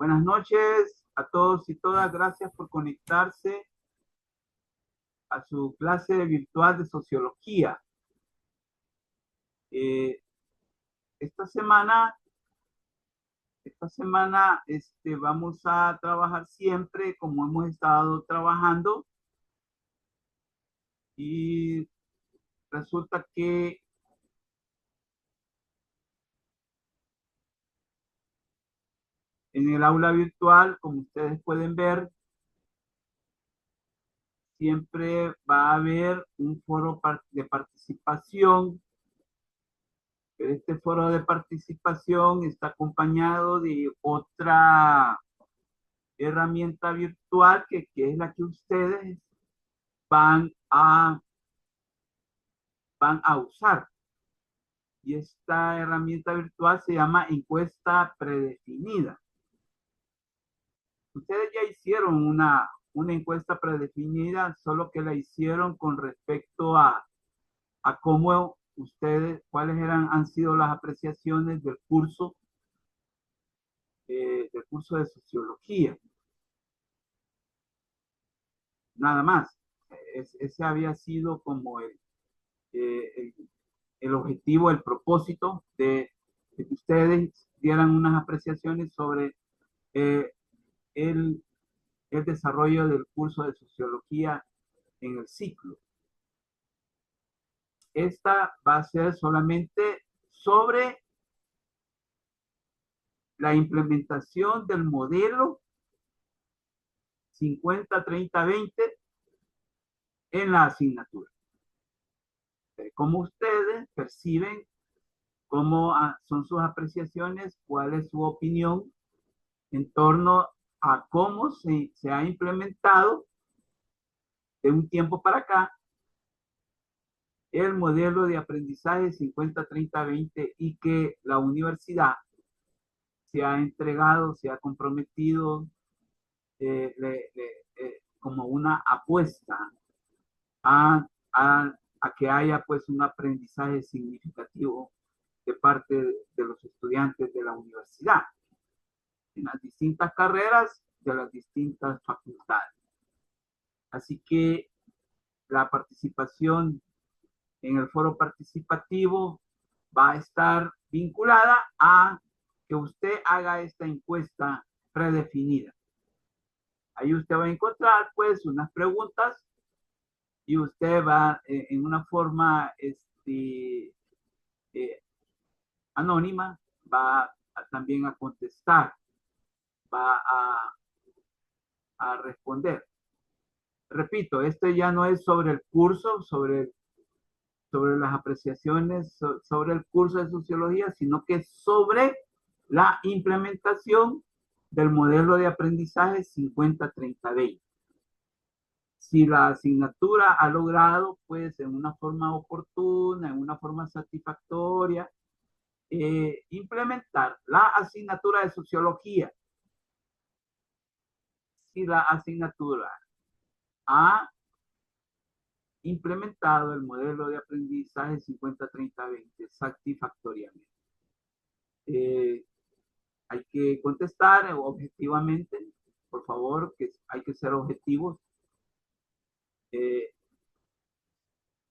Buenas noches a todos y todas. Gracias por conectarse a su clase virtual de sociología. Eh, esta semana, vamos a trabajar siempre como hemos estado trabajando y resulta que en el aula virtual, como ustedes pueden ver, siempre va a haber un foro de participación. Este foro de participación está acompañado de otra herramienta virtual que es la que ustedes van a, van a usar. Y esta herramienta virtual se llama encuesta predefinida. Ustedes ya hicieron una encuesta predefinida, solo que la hicieron con respecto a cómo ustedes, han sido las apreciaciones del curso de sociología. Nada más. Ese había sido como el objetivo, el propósito de que ustedes dieran unas apreciaciones sobre eh, el, el desarrollo del curso de sociología en el ciclo. Esta va a ser solamente sobre la implementación del modelo 50-30-20 en la asignatura. Cómo ustedes perciben, cómo son sus apreciaciones, cuál es su opinión en torno a cómo se ha implementado de un tiempo para acá el modelo de aprendizaje 50-30-20 y que la universidad se ha entregado, se ha comprometido como una apuesta a, a que haya pues un aprendizaje significativo de parte de los estudiantes de la universidad en las distintas carreras de las distintas facultades. Así que la participación en el foro participativo va a estar vinculada a que usted haga esta encuesta predefinida. Ahí usted va a encontrar pues unas preguntas y usted va en una forma eh, anónima, también a contestar, va a responder. Repito, este ya no es sobre el curso, sobre las apreciaciones sobre el curso de sociología, sino que sobre la implementación del modelo de aprendizaje 50-30-20. Si la asignatura ha logrado, pues, en una forma oportuna, en una forma satisfactoria, implementar la asignatura de sociología. Si la asignatura ha implementado el modelo de aprendizaje 50-30-20 satisfactoriamente. Hay que contestar objetivamente, por favor, que hay que ser objetivos eh,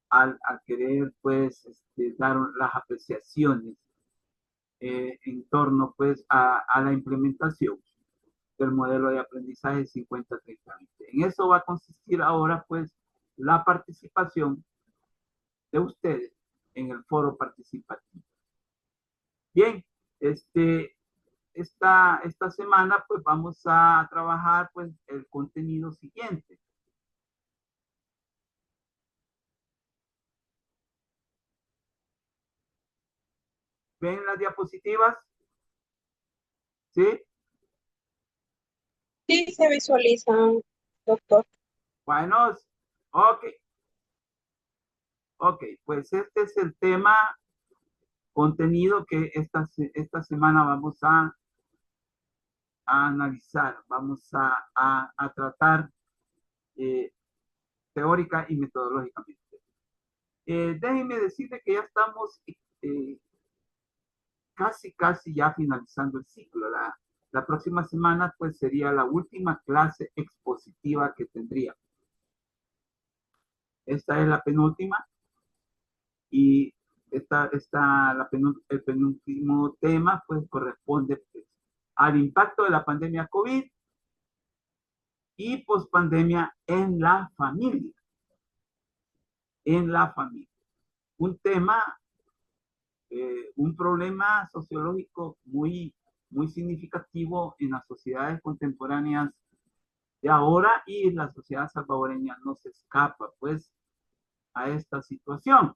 al querer, pues, dar las apreciaciones en torno, pues, a la implementación del modelo de aprendizaje 50-30-20. En eso va a consistir ahora, pues, la participación de ustedes en el foro participativo. Bien, esta semana pues vamos a trabajar pues el contenido siguiente. ¿Ven las diapositivas? ¿Sí? Sí, se visualizan, doctor. Bueno, ok, ok, pues este es el tema contenido que esta semana vamos a analizar, vamos a tratar eh, teórica y metodológicamente. Déjenme decirle que ya estamos casi ya finalizando el ciclo. La próxima semana pues sería la última clase expositiva que tendría. Esta es la penúltima y el penúltimo tema pues corresponde pues, al impacto de la pandemia COVID y pospandemia en la familia. En la familia. Un tema, un problema sociológico muy significativo en las sociedades contemporáneas de ahora, y la sociedad salvadoreña no se escapa pues a esta situación.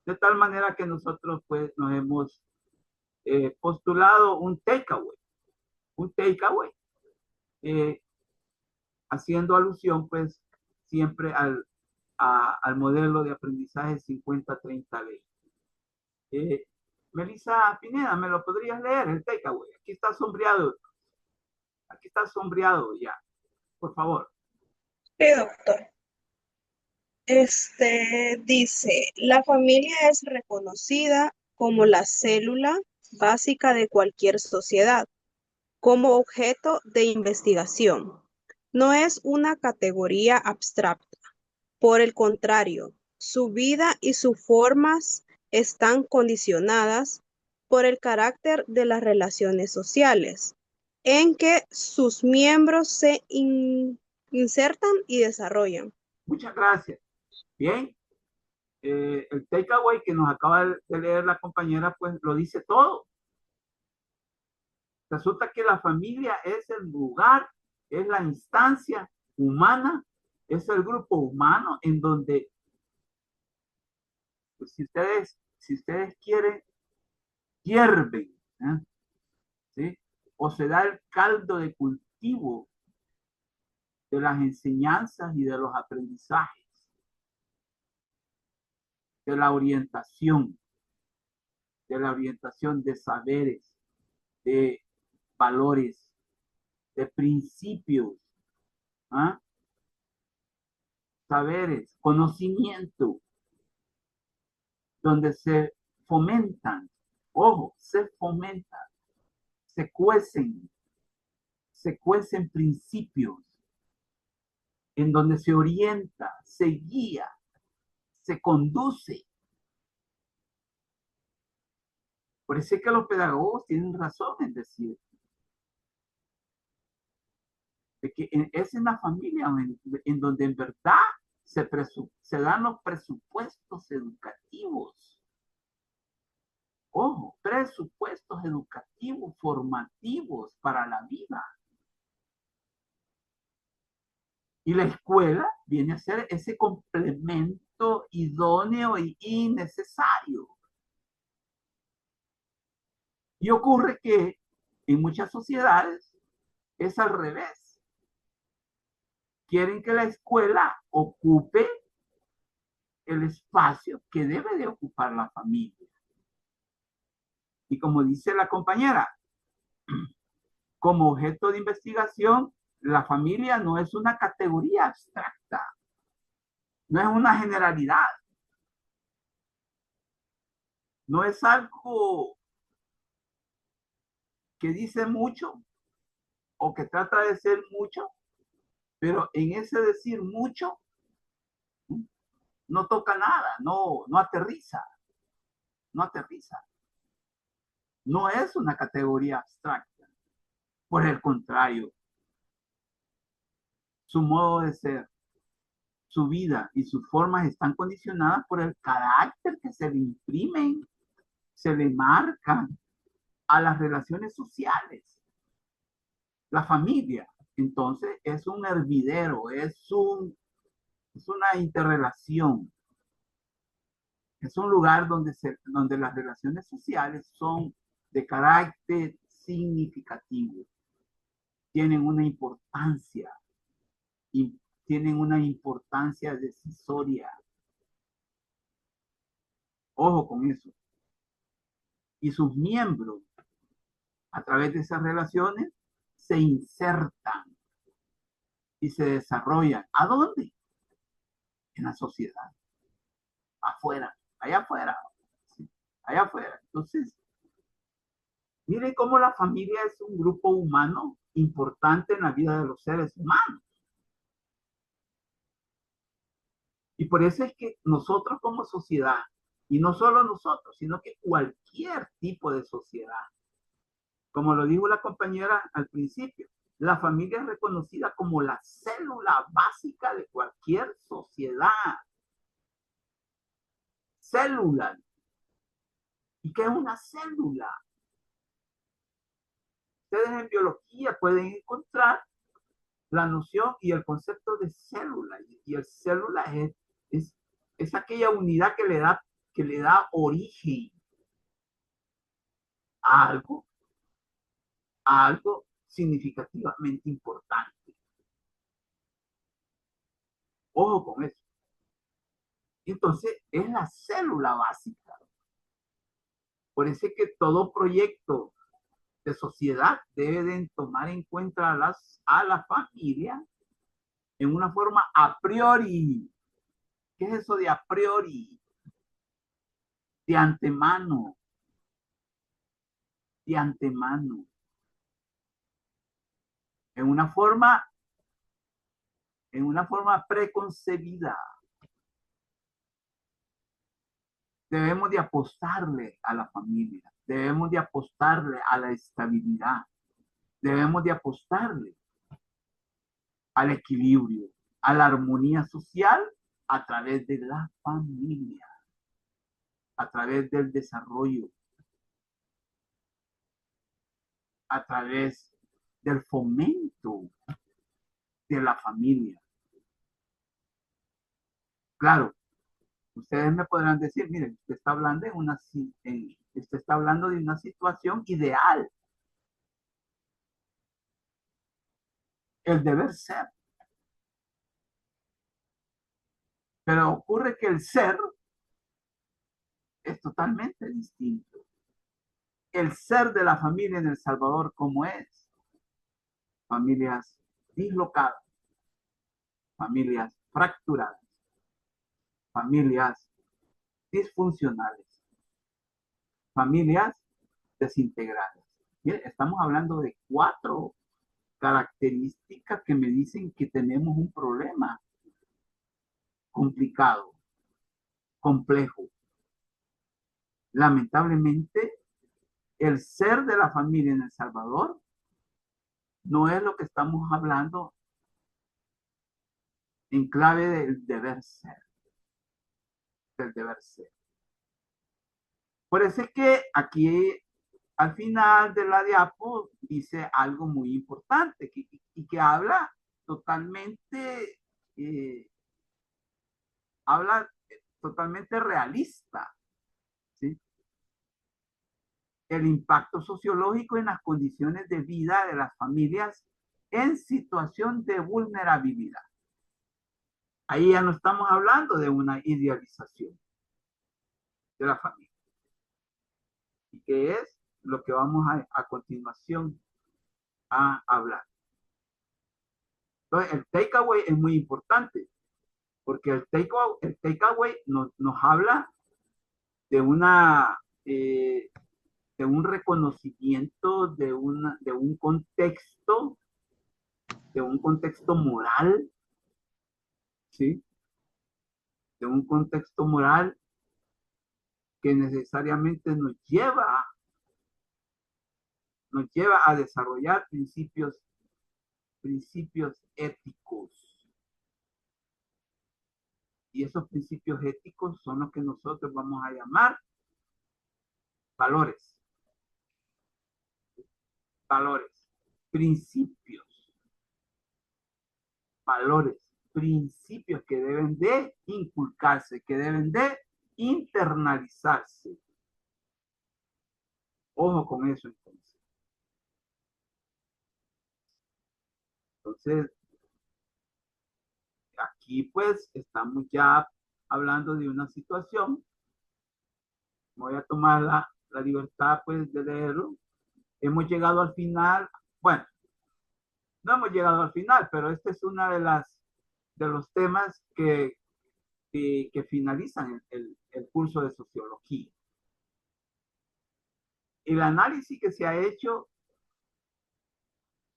De tal manera que nosotros pues nos hemos postulado un takeaway, eh, haciendo alusión pues siempre al modelo de aprendizaje 50-30-20. Melissa Pineda, ¿me lo podrías leer el takeaway? Aquí está sombreado ya, por favor. Sí, doctor. Dice, la familia es reconocida como la célula básica de cualquier sociedad, como objeto de investigación. No es una categoría abstracta. Por el contrario, su vida y sus formas están condicionadas por el carácter de las relaciones sociales, en que sus miembros se insertan y desarrollan. Muchas gracias. Bien, el takeaway que nos acaba de leer la compañera, pues lo dice todo. Resulta que la familia es el lugar, es la instancia humana, es el grupo humano en donde, pues, si ustedes quieren, hierven, ¿eh? ¿Sí? O se da el caldo de cultivo de las enseñanzas y de los aprendizajes, de la orientación, de saberes, de valores, de principios, ¿ah? Saberes, conocimiento, donde se fomentan, ojo, se cuecen, se cuecen principios, en donde se orienta, se guía, se conduce. Por eso es que los pedagogos tienen razón en decir de que es en la familia en donde en verdad se dan los presupuestos educativos. Ojo, presupuestos educativos, formativos para la vida. Y la escuela viene a ser ese complemento idóneo y innecesario. Y ocurre que en muchas sociedades es al revés. Quieren que la escuela ocupe el espacio que debe de ocupar la familia. Y como dice la compañera, como objeto de investigación, la familia no es una categoría abstracta, no es una generalidad, no es algo que dice mucho o que trata de ser mucho, pero en ese decir mucho no toca nada, no aterriza, no aterriza. No es una categoría abstracta. Por el contrario, su modo de ser, su vida y sus formas están condicionadas por el carácter que se le imprimen, se le marcan a las relaciones sociales. La familia, entonces, es un hervidero, es una interrelación, es un lugar donde las relaciones sociales son de carácter significativo, tienen una importancia, y tienen una importancia decisoria. Ojo con eso. Y sus miembros, a través de esas relaciones, se insertan y se desarrollan. ¿A dónde? En la sociedad. Afuera, allá afuera. ¿Sí? Allá afuera. Entonces, Miren cómo la familia es un grupo humano importante en la vida de los seres humanos. Y por eso es que nosotros como sociedad, y no solo nosotros, sino que cualquier tipo de sociedad, como lo dijo la compañera al principio, la familia es reconocida como la célula básica de cualquier sociedad. Célula. ¿Y qué es una célula? Ustedes en biología pueden encontrar la noción y el concepto de célula. Y el célula es, es aquella unidad que le da origen a algo significativamente importante. Ojo con eso. Entonces, es la célula básica. Por eso es que todo proyecto de sociedad debe de tomar en cuenta a la familia en una forma a priori. ¿Qué es eso de a priori? De antemano. De antemano. En una forma, en una forma preconcebida. Debemos de apostarle a la familia. Debemos de apostarle a la estabilidad. Debemos de apostarle al equilibrio, a la armonía social a través de la familia, a través del desarrollo, a través del fomento de la familia. Claro, ustedes me podrán decir, miren, usted está hablando usted está hablando de una situación ideal, el deber ser. Pero ocurre que el ser es totalmente distinto. El ser de la familia en El Salvador, ¿cómo es? Familias dislocadas, familias fracturadas, familias disfuncionales, familias desintegradas. Mire, estamos hablando de 4 características que me dicen que tenemos un problema complicado, complejo. Lamentablemente, el ser de la familia en El Salvador no es lo que estamos hablando en clave del deber ser, del deber ser. Por eso es que aquí al final de la diapo dice algo muy importante y que habla totalmente, eh, habla totalmente realista, ¿sí? El impacto sociológico en las condiciones de vida de las familias en situación de vulnerabilidad. Ahí ya no estamos hablando de una idealización de la familia. ¿Y qué es lo que vamos a continuación a hablar? Entonces, el takeaway es muy importante, porque el takeaway nos habla de una de un reconocimiento de un contexto moral, ¿sí? De un contexto moral que necesariamente nos lleva a desarrollar principios éticos. Y esos principios éticos son los que nosotros vamos a llamar valores. Valores, principios, valores, principios que deben de inculcarse, que deben de internalizarse. Ojo con eso entonces. Entonces, aquí pues estamos ya hablando de una situación. Voy a tomar la libertad pues de leerlo. Hemos llegado al final. Bueno, no hemos llegado al final, pero este es una de los temas que finalizan el curso de sociología. El análisis que se ha hecho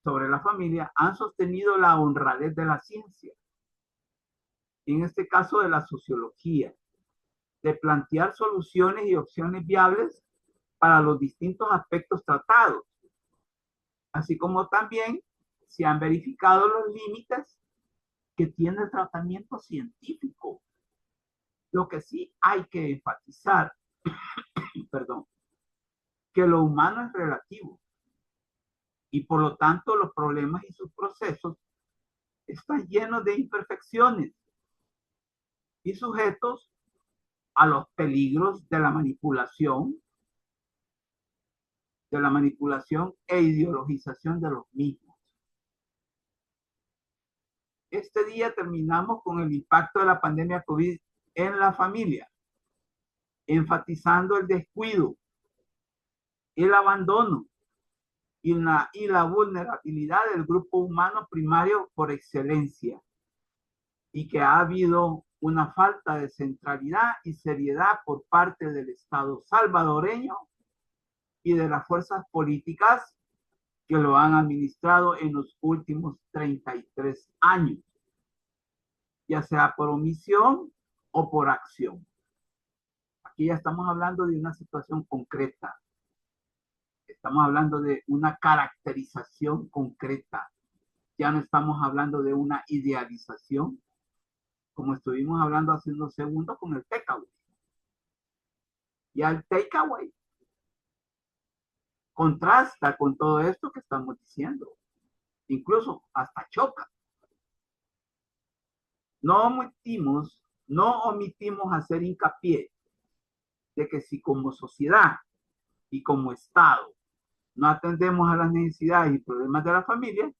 sobre la familia han sostenido la honradez de la ciencia, en este caso de la sociología, de plantear soluciones y opciones viables para los distintos aspectos tratados, así como también se han verificado los límites que tiene el tratamiento científico. Lo que sí hay que enfatizar, perdón, que lo humano es relativo y por lo tanto los problemas y sus procesos están llenos de imperfecciones y sujetos a los peligros de la manipulación e ideologización de los mismos. Este día terminamos con el impacto de la pandemia COVID en la familia, enfatizando el descuido, el abandono y la vulnerabilidad del grupo humano primario por excelencia, y que ha habido una falta de centralidad y seriedad por parte del Estado salvadoreño y de las fuerzas políticas que lo han administrado en los últimos 33 años, ya sea por omisión o por acción. Aquí ya estamos hablando de una situación concreta, estamos hablando de una caracterización concreta, ya no estamos hablando de una idealización, como estuvimos hablando hace unos segundos con el takeaway. Y el takeaway contrasta con todo esto que estamos diciendo, incluso hasta choca. No omitimos hacer hincapié de que si como sociedad y como Estado no atendemos a las necesidades y problemas de la familia,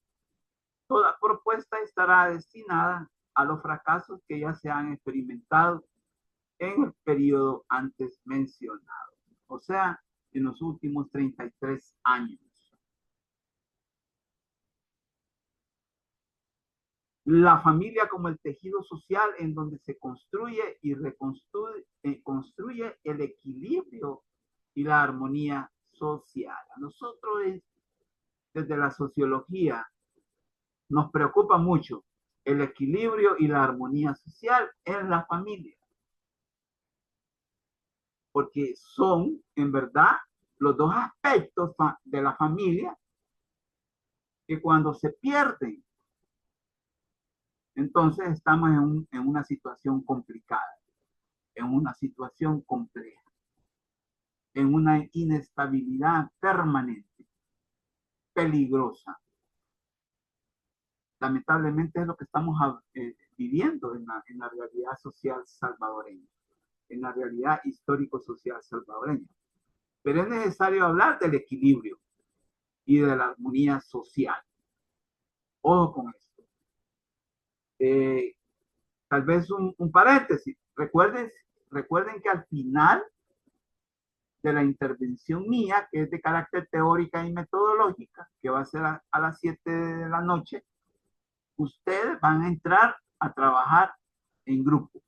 toda propuesta estará destinada a los fracasos que ya se han experimentado en el periodo antes mencionado, o sea, en los últimos 33 años. La familia como el tejido social en donde se construye y construye el equilibrio y la armonía social. A nosotros desde la sociología nos preocupa mucho el equilibrio y la armonía social en la familia, porque son en verdad los dos aspectos de la familia que cuando se pierden, entonces estamos en una situación complicada, en una situación compleja, en una inestabilidad permanente, peligrosa. Lamentablemente es lo que estamos viviendo en la realidad social salvadoreña, en la realidad histórico-social salvadoreña. Pero es necesario hablar del equilibrio y de la armonía social. Ojo con esto. Tal vez un paréntesis. Recuerden que al final de la intervención mía, que es de carácter teórica y metodológica, que va a ser a las 7 de la noche, ustedes van a entrar a trabajar en grupo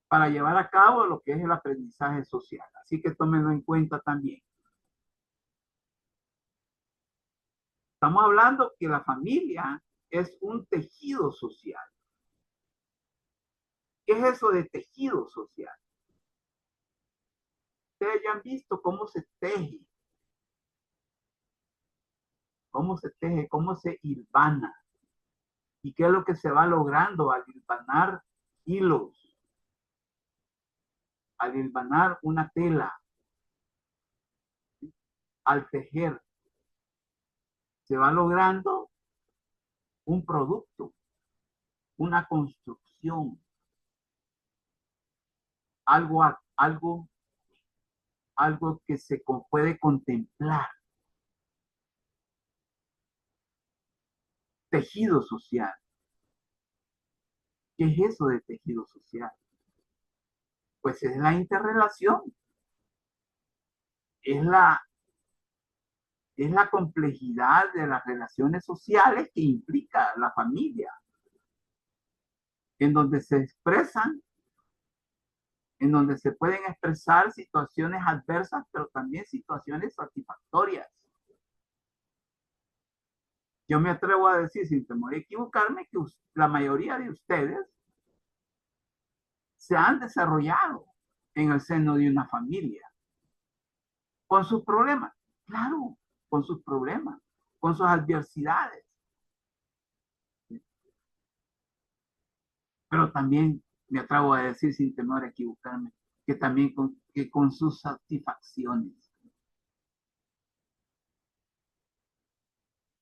para llevar a cabo lo que es el aprendizaje social. Así que tómenlo en cuenta también. Estamos hablando que la familia es un tejido social. ¿Qué es eso de tejido social? Ustedes ya han visto cómo se teje, cómo se hilvana y qué es lo que se va logrando al hilvanar hilos, al hilvanar una tela, al tejer. Se va logrando un producto, una construcción, algo que se puede contemplar. Tejido social. ¿Qué es eso de tejido social? Pues es la interrelación, es la complejidad de las relaciones sociales que implica la familia, en donde se expresan en donde se pueden expresar situaciones adversas, pero también situaciones satisfactorias. Yo me atrevo a decir, sin temor a equivocarme, que la mayoría de ustedes se han desarrollado en el seno de una familia, con sus problemas, claro, con sus problemas, con sus adversidades, pero también me atrevo a decir, sin temor a equivocarme, que también con sus satisfacciones.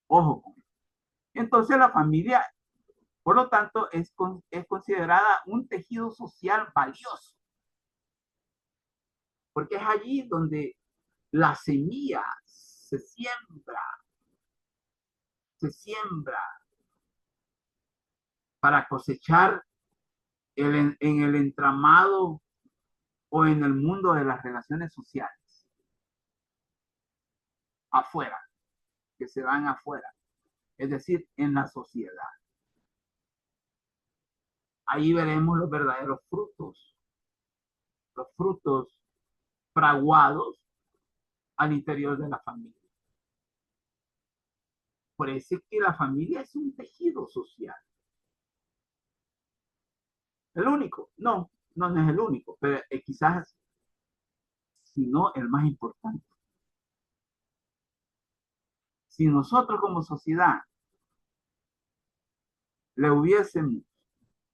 Ojo con eso. Entonces la familia, por lo tanto, es considerada un tejido social valioso, porque es allí donde la semilla se siembra para cosechar en el entramado o en el mundo de las relaciones sociales, afuera, que se dan afuera, es decir, en la sociedad. Ahí veremos los verdaderos frutos, los frutos fraguados al interior de la familia. Por eso es que la familia es un tejido social. ¿El único? No, no es el único, pero quizás, si no, el más importante. Si nosotros como sociedad le hubiésemos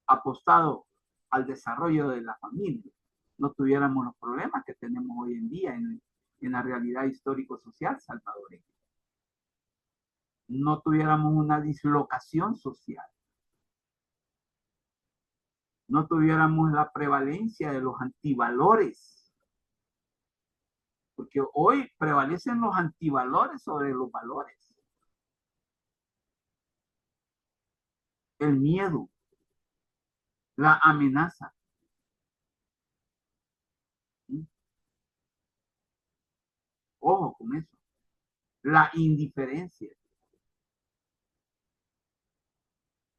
apostado al desarrollo de la familia, no tuviéramos los problemas que tenemos hoy en día en la realidad histórico-social salvadoreña. No tuviéramos una dislocación social. No tuviéramos la prevalencia de los antivalores. Porque hoy prevalecen los antivalores sobre los valores. El miedo, la amenaza. ¿Sí? Ojo con eso. La indiferencia.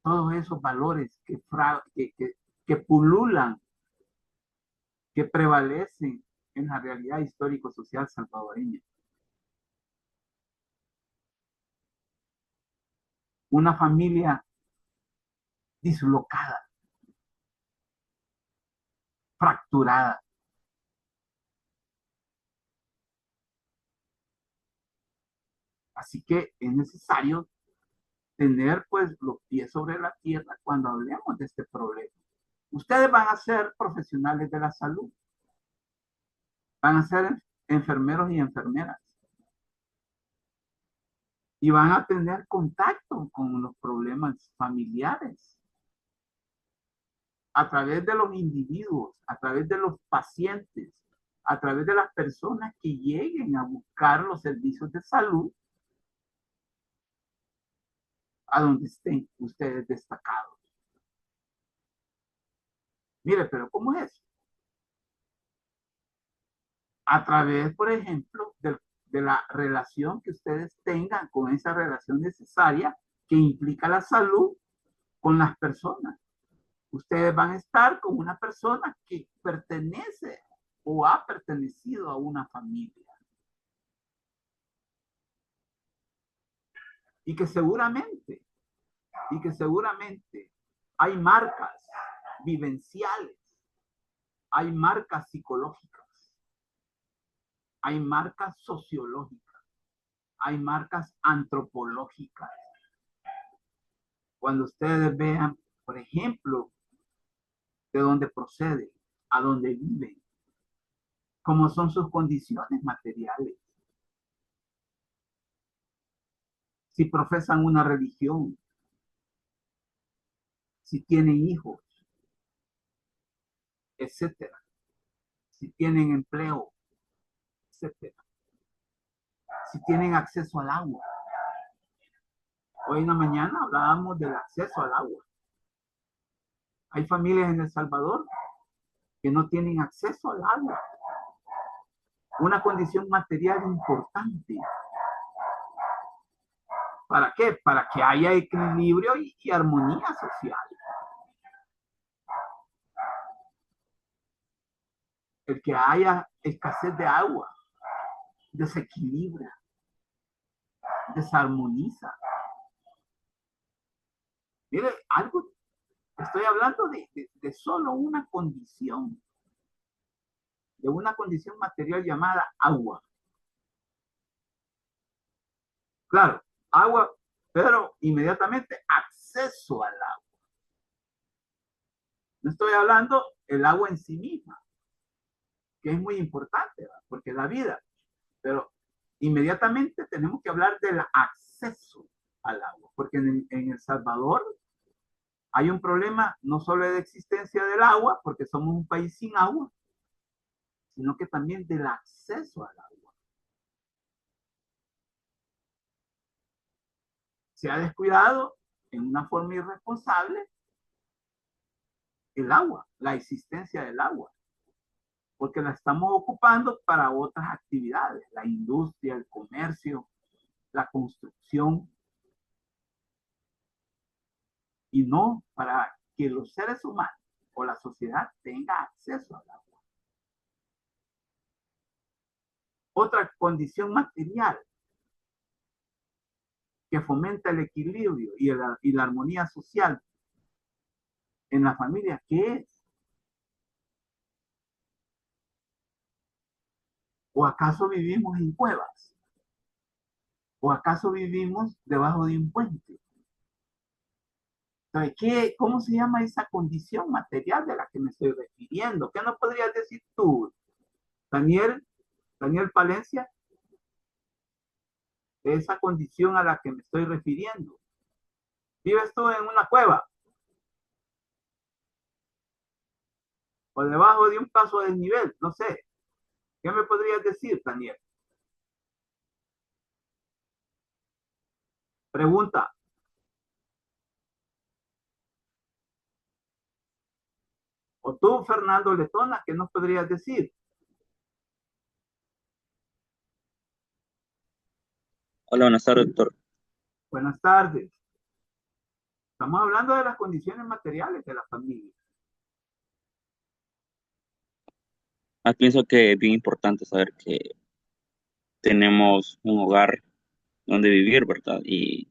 Todos esos valores que pululan, que prevalecen en la realidad histórico-social salvadoreña. Una familia dislocada, fracturada. Así que es necesario tener pues los pies sobre la tierra cuando hablemos de este problema. Ustedes van a ser profesionales de la salud, van a ser enfermeros y enfermeras y van a tener contacto con los problemas familiares a través de los individuos, a través de los pacientes, a través de las personas que lleguen a buscar los servicios de salud a donde estén ustedes destacados. Mire, pero ¿cómo es eso? A través, por ejemplo, de la relación que ustedes tengan con esa relación necesaria que implica la salud con las personas. Ustedes van a estar con una persona que pertenece o ha pertenecido a una familia. Y que seguramente hay marcas vivenciales, hay marcas psicológicas, hay marcas sociológicas, hay marcas antropológicas. Cuando ustedes vean, por ejemplo, de dónde proceden, a dónde viven, cómo son sus condiciones materiales, si profesan una religión, si tienen hijos, etcétera, si tienen empleo, etcétera, si tienen acceso al agua. Hoy en la mañana hablábamos del acceso al agua. Hay familias en El Salvador que no tienen acceso al agua. Una condición material importante. ¿Para qué? Para que haya equilibrio y armonía social. El que haya escasez de agua desequilibra, desarmoniza. Mire, algo, estoy hablando de solo una condición, de una condición material llamada agua. Claro, agua, pero inmediatamente acceso al agua. No estoy hablando el agua en sí misma, que es muy importante, ¿verdad? Porque es la vida, pero inmediatamente tenemos que hablar del acceso al agua, porque en El Salvador hay un problema no solo de existencia del agua, porque somos un país sin agua, sino que también del acceso al agua. Se ha descuidado en una forma irresponsable el agua, la existencia del agua, porque la estamos ocupando para otras actividades, la industria, el comercio, la construcción, y no para que los seres humanos o la sociedad tenga acceso al agua. Otra condición material que fomenta el equilibrio y la armonía social en la familia, ¿qué es? ¿O acaso vivimos en cuevas? ¿O acaso vivimos debajo de un puente? Entonces, ¿cómo se llama esa condición material de la que me estoy refiriendo? ¿Qué nos podrías decir tú, Daniel, Daniel Palencia, de esa condición a la que me estoy refiriendo? ¿Vives tú en una cueva o debajo de un paso de desnivel? No sé. ¿Qué me podrías decir, Daniel? Pregunta. O tú, Fernando Letona, ¿qué nos podrías decir? Hola, buenas tardes, doctor. Buenas tardes. Estamos hablando de las condiciones materiales de la familia. Pienso que es bien importante saber que tenemos un hogar donde vivir, ¿verdad? Y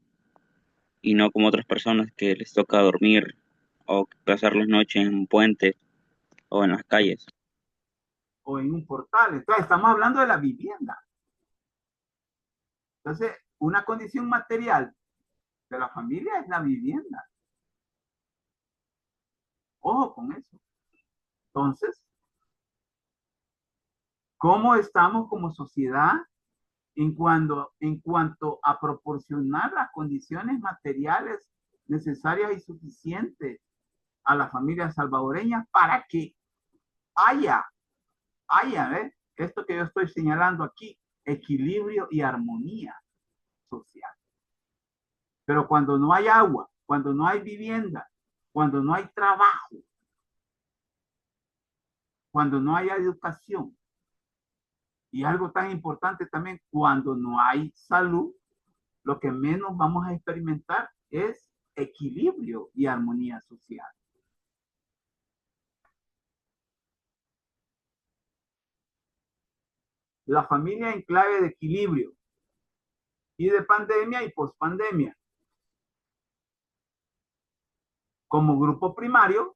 no como otras personas que les toca dormir o pasar las noches en un puente o en las calles. O en un portal. Entonces, estamos hablando de la vivienda. Entonces, una condición material de la familia es la vivienda. Ojo con eso. Entonces, ¿cómo estamos como sociedad en cuanto a proporcionar las condiciones materiales necesarias y suficientes a la familia salvadoreña para que haya, ¿ves? Esto que yo estoy señalando aquí, equilibrio y armonía social? Pero cuando no hay agua, cuando no hay vivienda, cuando no hay trabajo, cuando no hay educación, y algo tan importante también, cuando no hay salud, lo que menos vamos a experimentar es equilibrio y armonía social. La familia en clave de equilibrio y de pandemia y pospandemia. Como grupo primario,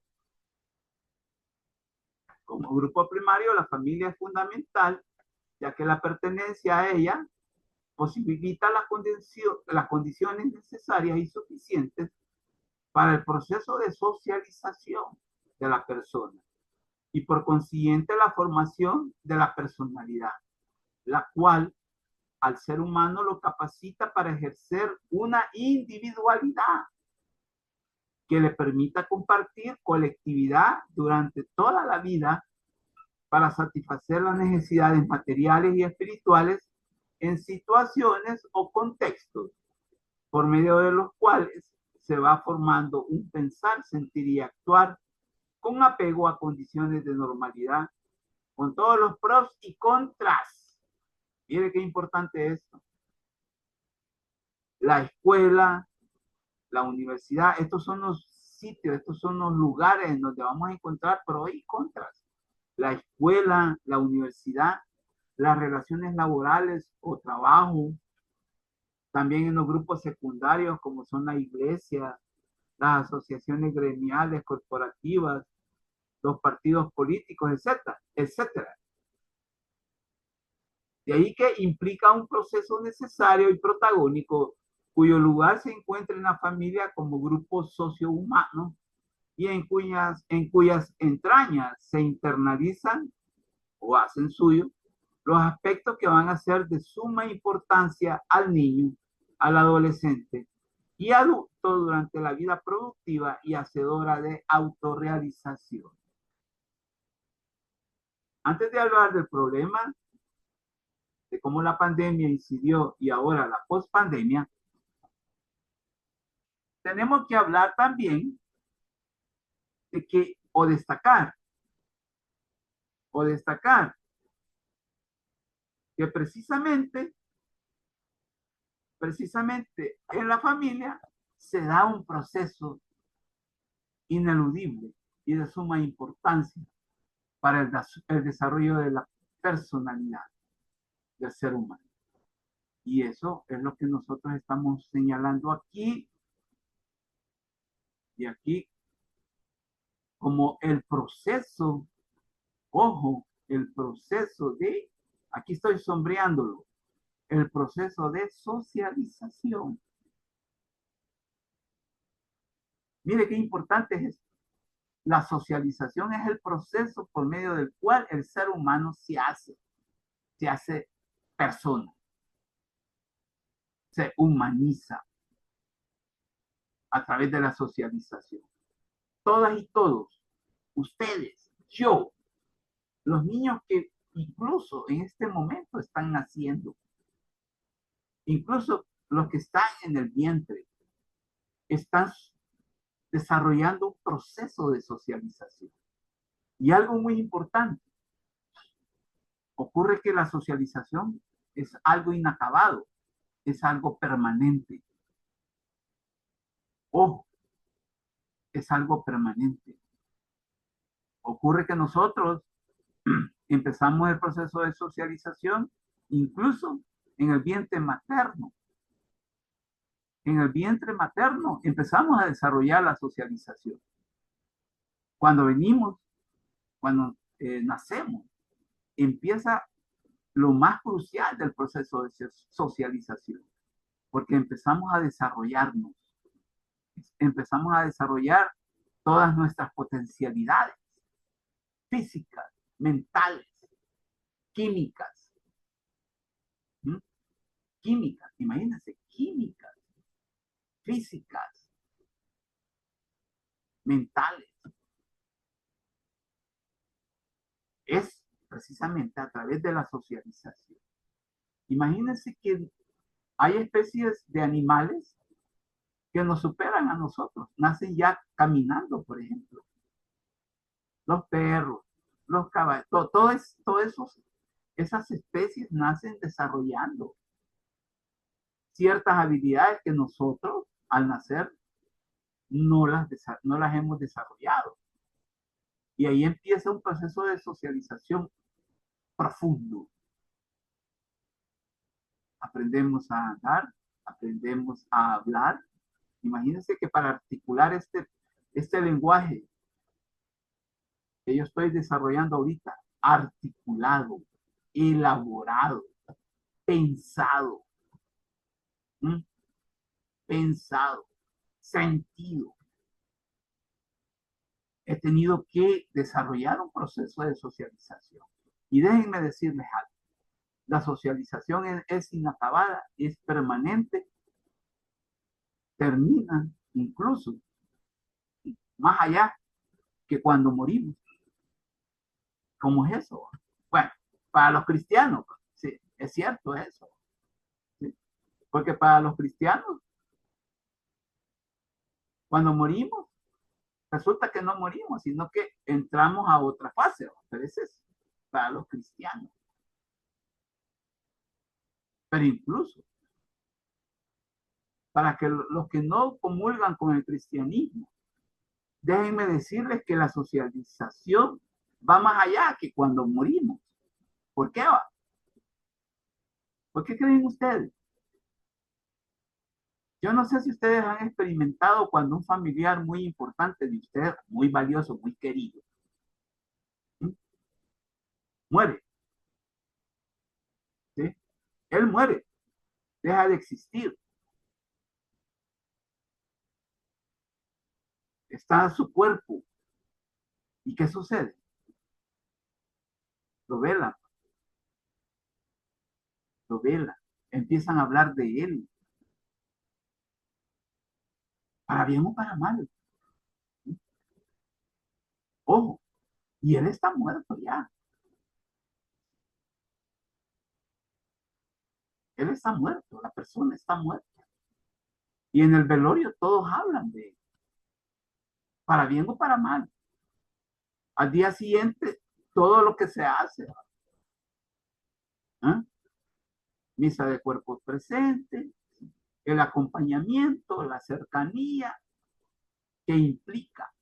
la familia es fundamental, ya que la pertenencia a ella posibilita las condiciones necesarias y suficientes para el proceso de socialización de la persona y por consiguiente la formación de la personalidad, la cual al ser humano lo capacita para ejercer una individualidad que le permita compartir colectividad durante toda la vida para satisfacer las necesidades materiales y espirituales en situaciones o contextos por medio de los cuales se va formando un pensar, sentir y actuar con apego a condiciones de normalidad, con todos los pros y contras. Mire qué importante es esto. La escuela, la universidad, estos son los sitios, estos son los lugares en donde vamos a encontrar pros y contras. la escuela, la universidad, las relaciones laborales o trabajo, también en los grupos secundarios como son la iglesia, las asociaciones gremiales, corporativas, los partidos políticos, etcétera, etcétera. De ahí que implica un proceso necesario y protagónico cuyo lugar se encuentra en la familia como grupo sociohumano y en cuyas entrañas se internalizan o hacen suyo los aspectos que van a ser de suma importancia al niño, al adolescente y adulto durante la vida productiva y hacedora de autorrealización. Antes de hablar del problema de cómo la pandemia incidió y ahora la pospandemia, tenemos que hablar también de que, o destacar que precisamente en la familia se da un proceso ineludible y de suma importancia para el desarrollo de la personalidad del ser humano. Y eso es lo que nosotros estamos señalando aquí y aquí como el proceso, ojo, el proceso de, aquí estoy sombreándolo, el proceso de socialización. Mire qué importante es esto. La socialización es el proceso por medio del cual el ser humano se hace persona, se humaniza a través de la socialización. Todas y todos, ustedes, yo, los niños que incluso en este momento están naciendo, incluso los que están en el vientre, están desarrollando un proceso de socialización. Y algo muy importante, ocurre que la socialización es algo inacabado, es algo permanente. Ojo, es algo permanente. Ocurre que nosotros empezamos el proceso de socialización incluso en el vientre materno. En el vientre materno empezamos a desarrollar la socialización. Cuando nacemos, empieza lo más crucial del proceso de socialización, porque empezamos a desarrollarnos, empezamos a desarrollar todas nuestras potencialidades físicas, mentales, químicas. ¿Mm? Químicas, imagínense, químicas, físicas, mentales. Es precisamente a través de la socialización. Imagínense que hay especies de animales que nos superan a nosotros, nacen ya caminando, por ejemplo. Los perros, los caballos, esas especies nacen desarrollando ciertas habilidades que nosotros al nacer no las hemos desarrollado. Y ahí empieza un proceso de socialización profundo. Aprendemos a andar, aprendemos a hablar. Imagínense que para articular este lenguaje que yo estoy desarrollando ahorita, articulado, elaborado, pensado, ¿m? Pensado, sentido. He tenido que desarrollar un proceso de socialización. Y déjenme decirles algo. La socialización es inacabada, es permanente, termina incluso más allá que cuando morimos. ¿Cómo es eso? Bueno, para los cristianos, sí, es cierto eso. ¿Sí? Porque para los cristianos, cuando morimos, resulta que no morimos, sino que entramos a otra fase. Pero ese es para los cristianos. Pero incluso para que los que no comulgan con el cristianismo, déjenme decirles que la socialización va más allá que cuando morimos. ¿Por qué va? ¿Por qué creen ustedes? Yo no sé si ustedes han experimentado cuando un familiar muy importante de ustedes, muy valioso, muy querido, ¿sí? Muere, ¿sí? Él muere, deja de existir. Está su cuerpo. ¿Y qué sucede? Lo velan, lo velan. Empiezan a hablar de él, para bien o para mal. ¿Sí? Ojo, y él está muerto ya. Él está muerto, la persona está muerta. Y en el velorio todos hablan de él, para bien o para mal. Al día siguiente, todo lo que se hace, ¿eh? Misa de cuerpos presentes, el acompañamiento, la cercanía que implica.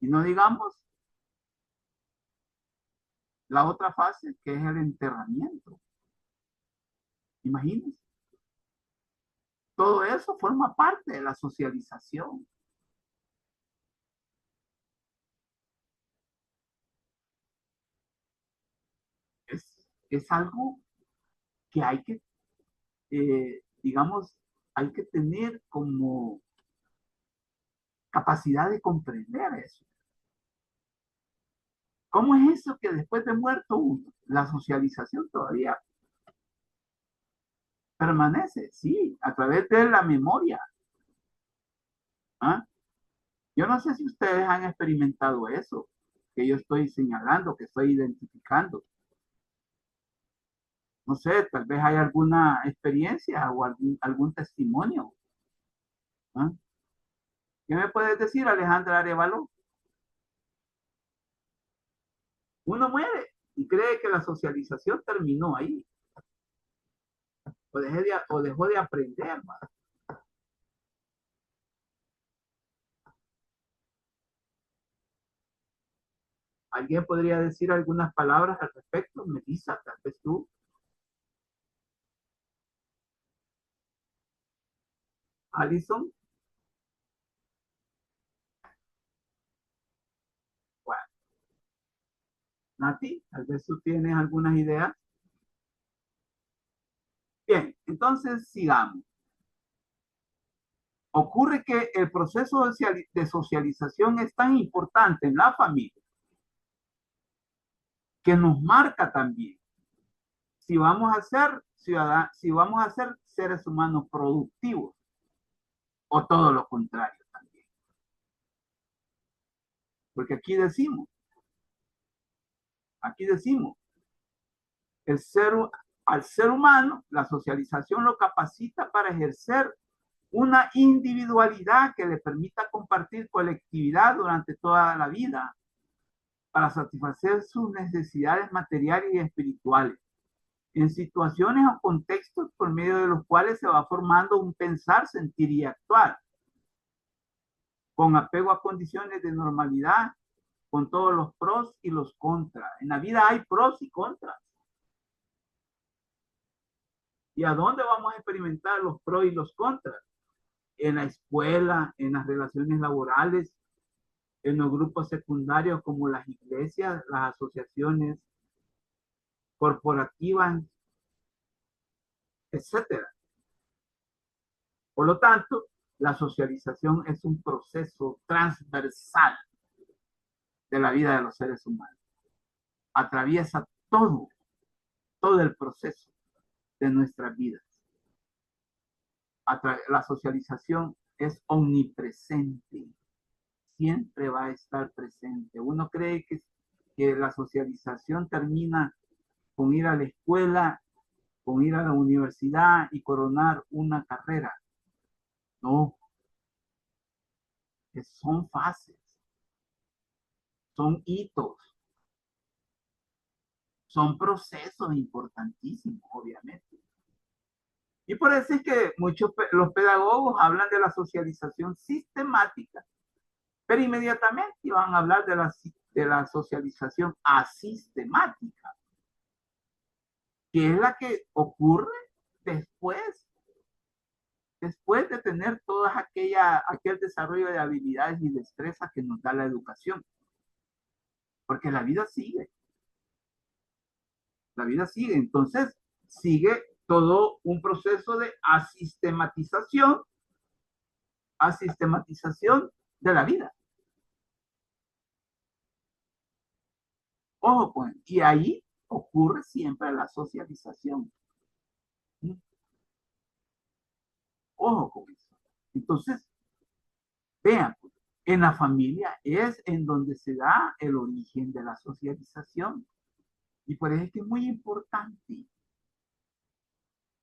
Y no digamos la otra fase que es el enterramiento. Imagínense. Todo eso forma parte de la socialización. Es algo que hay que, digamos, hay que tener como capacidad de comprender eso. ¿Cómo es eso que después de muerto uno, la socialización todavía permanece? Sí, a través de la memoria. ¿Ah? Yo no sé si ustedes han experimentado eso que yo estoy señalando, que estoy identificando. No sé, tal vez hay alguna experiencia o algún testimonio. ¿Ah? ¿Qué me puedes decir, Alejandra Arevalo? Uno muere y cree que la socialización terminó ahí, o dejó de aprender. ¿Va? ¿Alguien podría decir algunas palabras al respecto? Melissa, tal vez tú. Alison. Bueno, Nati, tal vez tú tienes algunas ideas. Bien, entonces sigamos. Ocurre que el proceso de socialización es tan importante en la familia que nos marca también si vamos a ser ciudadanos, si vamos a ser seres humanos productivos o todo lo contrario también. Porque aquí decimos, el ser, al ser humano, la socialización lo capacita para ejercer una individualidad que le permita compartir colectividad durante toda la vida para satisfacer sus necesidades materiales y espirituales en situaciones o contextos por medio de los cuales se va formando un pensar, sentir y actuar, con apego a condiciones de normalidad, con todos los pros y los contras. En la vida hay pros y contras. ¿Y a dónde vamos a experimentar los pros y los contras? En la escuela, en las relaciones laborales, en los grupos secundarios como las iglesias, las asociaciones corporativas, etcétera. Por lo tanto, la socialización es un proceso transversal de la vida de los seres humanos. Atraviesa todo el proceso de nuestras vidas. La socialización es omnipresente, siempre va a estar presente. Uno cree que la socialización termina con ir a la escuela, con ir a la universidad y coronar una carrera. No, son fases, son hitos, son procesos importantísimos, obviamente. Y por eso es que los pedagogos hablan de la socialización sistemática, pero inmediatamente van a hablar de de la socialización asistemática, que es la que ocurre después de tener aquel desarrollo de habilidades y destrezas que nos da la educación. Porque la vida sigue. La vida sigue. Entonces, sigue todo un proceso de asistematización de la vida. Ojo, pues, y ahí ocurre siempre la socialización. Ojo con eso. Entonces, vean, pues, en la familia es en donde se da el origen de la socialización. Y por eso es que es muy importante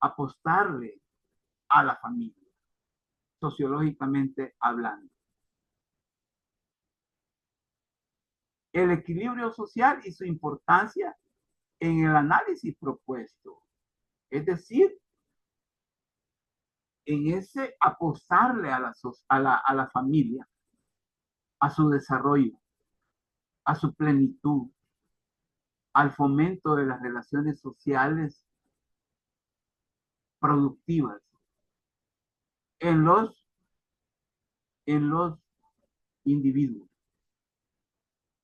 apostarle a la familia, sociológicamente hablando. El equilibrio social y su importancia en el análisis propuesto. Es decir, en ese apostarle a la familia, a su desarrollo, a su plenitud, al fomento de las relaciones sociales productivas en los individuos,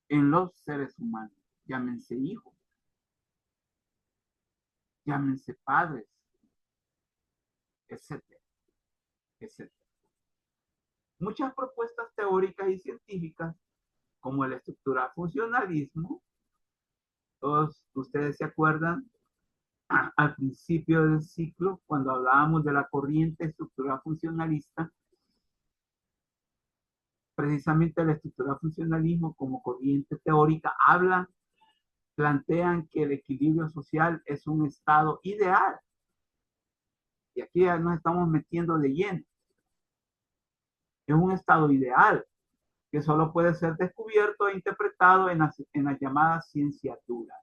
en los seres humanos, llámense hijos, llámense padres, etcétera, etcétera. Muchas propuestas teóricas y científicas, como el estructural funcionalismo, todos ustedes se acuerdan al principio del ciclo, cuando hablábamos de la corriente estructural funcionalista, precisamente el estructural funcionalismo como corriente teórica plantean que el equilibrio social es un estado ideal. Y aquí ya nos estamos metiendo de lleno. Es un estado ideal que solo puede ser descubierto e interpretado en las llamadas cienciaturas.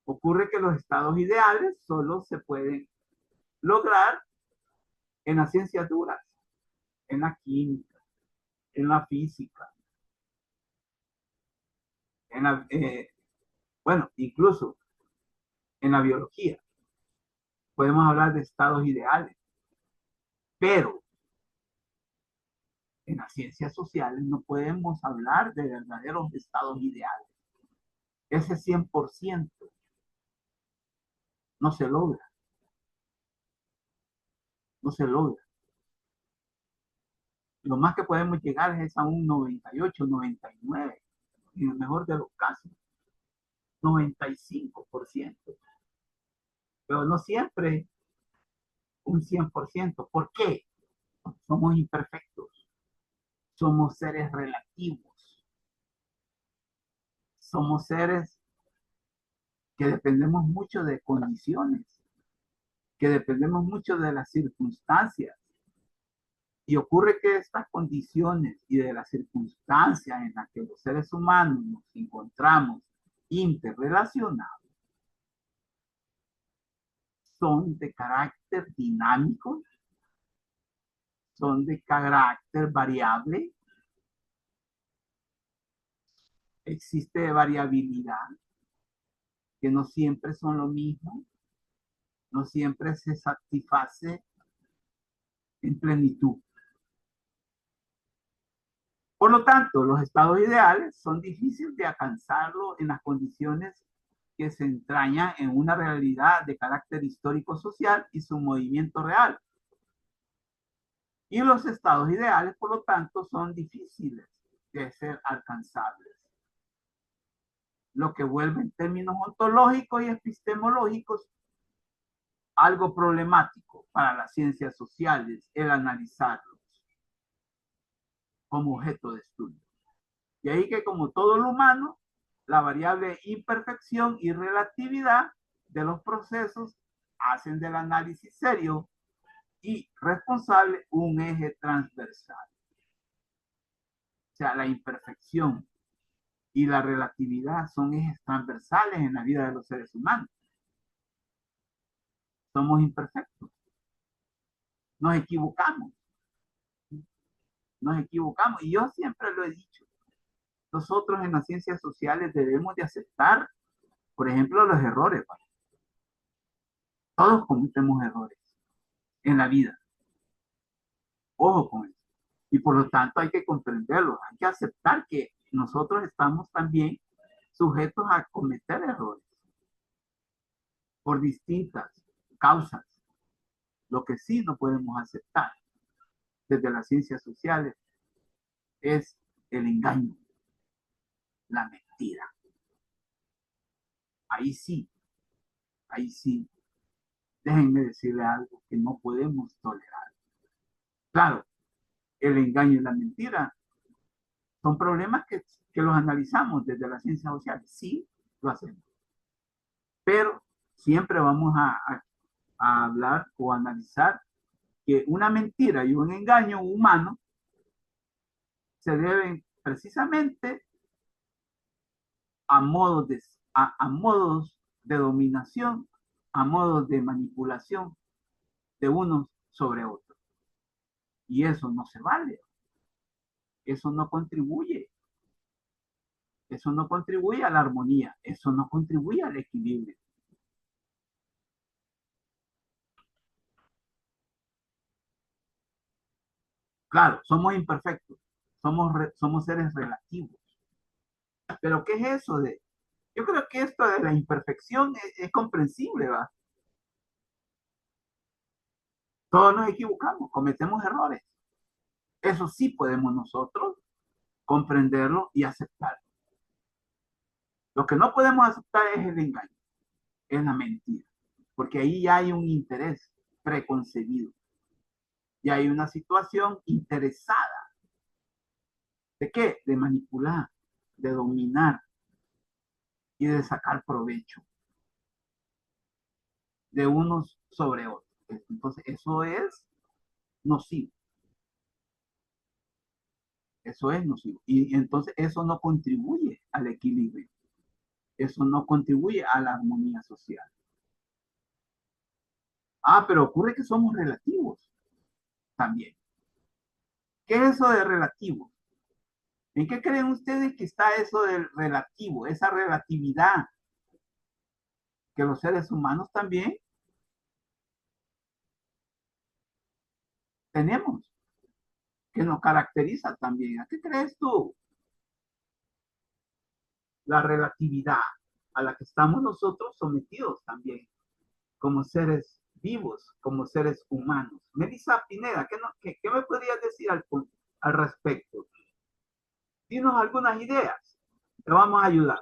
Ocurre que los estados ideales solo se pueden lograr en las cienciaturas, en la química, en la física, bueno, incluso en la biología. Podemos hablar de estados ideales, pero en las ciencias sociales no podemos hablar de verdaderos estados ideales. Ese 100% no se logra. No se logra. Lo más que podemos llegar es a un 98, 99, en el mejor de los casos, 95%. Pero no siempre un 100%. ¿Por qué? Porque somos imperfectos. Somos seres relativos. Somos seres que dependemos mucho de condiciones, que dependemos mucho de las circunstancias. Y ocurre que estas condiciones y de las circunstancias en las que los seres humanos nos encontramos interrelacionados son de carácter dinámico, son de carácter variable, existe variabilidad, que no siempre son lo mismo, no siempre se satisface en plenitud. Por lo tanto, los estados ideales son difíciles de alcanzarlo en las condiciones que se entrañan en una realidad de carácter histórico-social y su movimiento real. Y los estados ideales, por lo tanto, son difíciles de ser alcanzables. Lo que vuelve en términos ontológicos y epistemológicos algo problemático para las ciencias sociales el analizarlos como objeto de estudio. Y ahí que como todo lo humano, la variable imperfección y relatividad de los procesos hacen del análisis serio y responsable un eje transversal. O sea, la imperfección y la relatividad son ejes transversales en la vida de los seres humanos. Somos imperfectos. Nos equivocamos. Y yo siempre lo he dicho. nosotros en las ciencias sociales debemos de aceptar, por ejemplo, los errores. ¿Vale? Todos cometemos errores en la vida. Ojo con eso. Y por lo tanto hay que comprenderlo, hay que aceptar que nosotros estamos también sujetos a cometer errores por distintas causas. Lo que sí no podemos aceptar desde las ciencias sociales es el engaño, la mentira. Ahí sí, déjenme decirle algo que no podemos tolerar. Claro, el engaño y la mentira son problemas que los analizamos desde las ciencias sociales. Sí, lo hacemos. Pero siempre vamos a hablar o analizar que una mentira y un engaño humano se deben precisamente a modos de dominación, a modos de manipulación de unos sobre otros. Y eso no se vale. Eso no contribuye. Eso no contribuye a la armonía. Eso no contribuye al equilibrio. Claro, somos imperfectos. Somos seres relativos. Pero ¿qué es eso de? Yo creo que esto de la imperfección es comprensible, ¿va? Todos nos equivocamos, cometemos errores. Eso sí podemos nosotros comprenderlo y aceptarlo. Lo que no podemos aceptar es el engaño, es la mentira, porque ahí ya hay un interés preconcebido, ya hay una situación interesada. ¿De qué? De manipular, de dominar y de sacar provecho de unos sobre otros. Entonces, eso es nocivo. Eso es nocivo. Y entonces eso no contribuye al equilibrio. Eso no contribuye a la armonía social. Ah, pero ocurre que somos relativos también. ¿Qué es eso de relativo? ¿En qué creen ustedes que está eso del relativo, esa relatividad que los seres humanos también tenemos, que nos caracteriza también? ¿A qué crees tú? La relatividad a la que estamos nosotros sometidos también, como seres vivos, como seres humanos. Melissa Pineda, ¿qué me podrías decir al respecto? Dinos algunas ideas, te vamos a ayudar.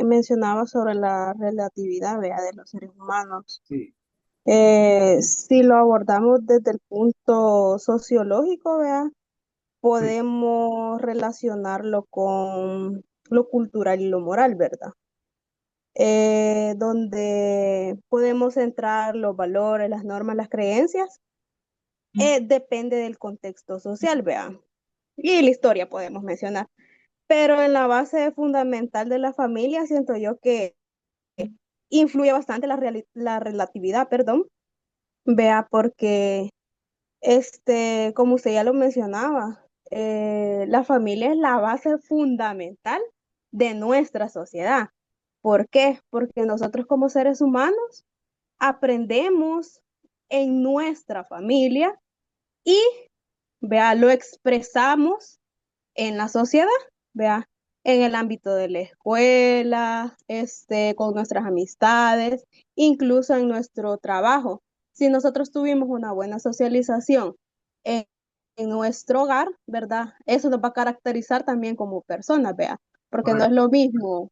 Mencionaba sobre la relatividad, vea, de los seres humanos. Sí, Si lo abordamos desde el punto sociológico, vea, sí, podemos relacionarlo con lo cultural y lo moral, ¿verdad? Donde podemos centrar los valores, las normas, las creencias, depende del contexto social, vea. Y la historia podemos mencionar. Pero en la base fundamental de la familia, siento yo que influye bastante la relatividad, perdón, vea, porque como usted ya lo mencionaba, la familia es la base fundamental de nuestra sociedad. ¿Por qué? Porque nosotros como seres humanos aprendemos en nuestra familia y, vea, lo expresamos en la sociedad, vea, en el ámbito de la escuela, con nuestras amistades, incluso en nuestro trabajo. Si nosotros tuvimos una buena socialización en, en nuestro hogar, ¿verdad? Eso nos va a caracterizar también como personas, vea, porque no es correcto, lo mismo,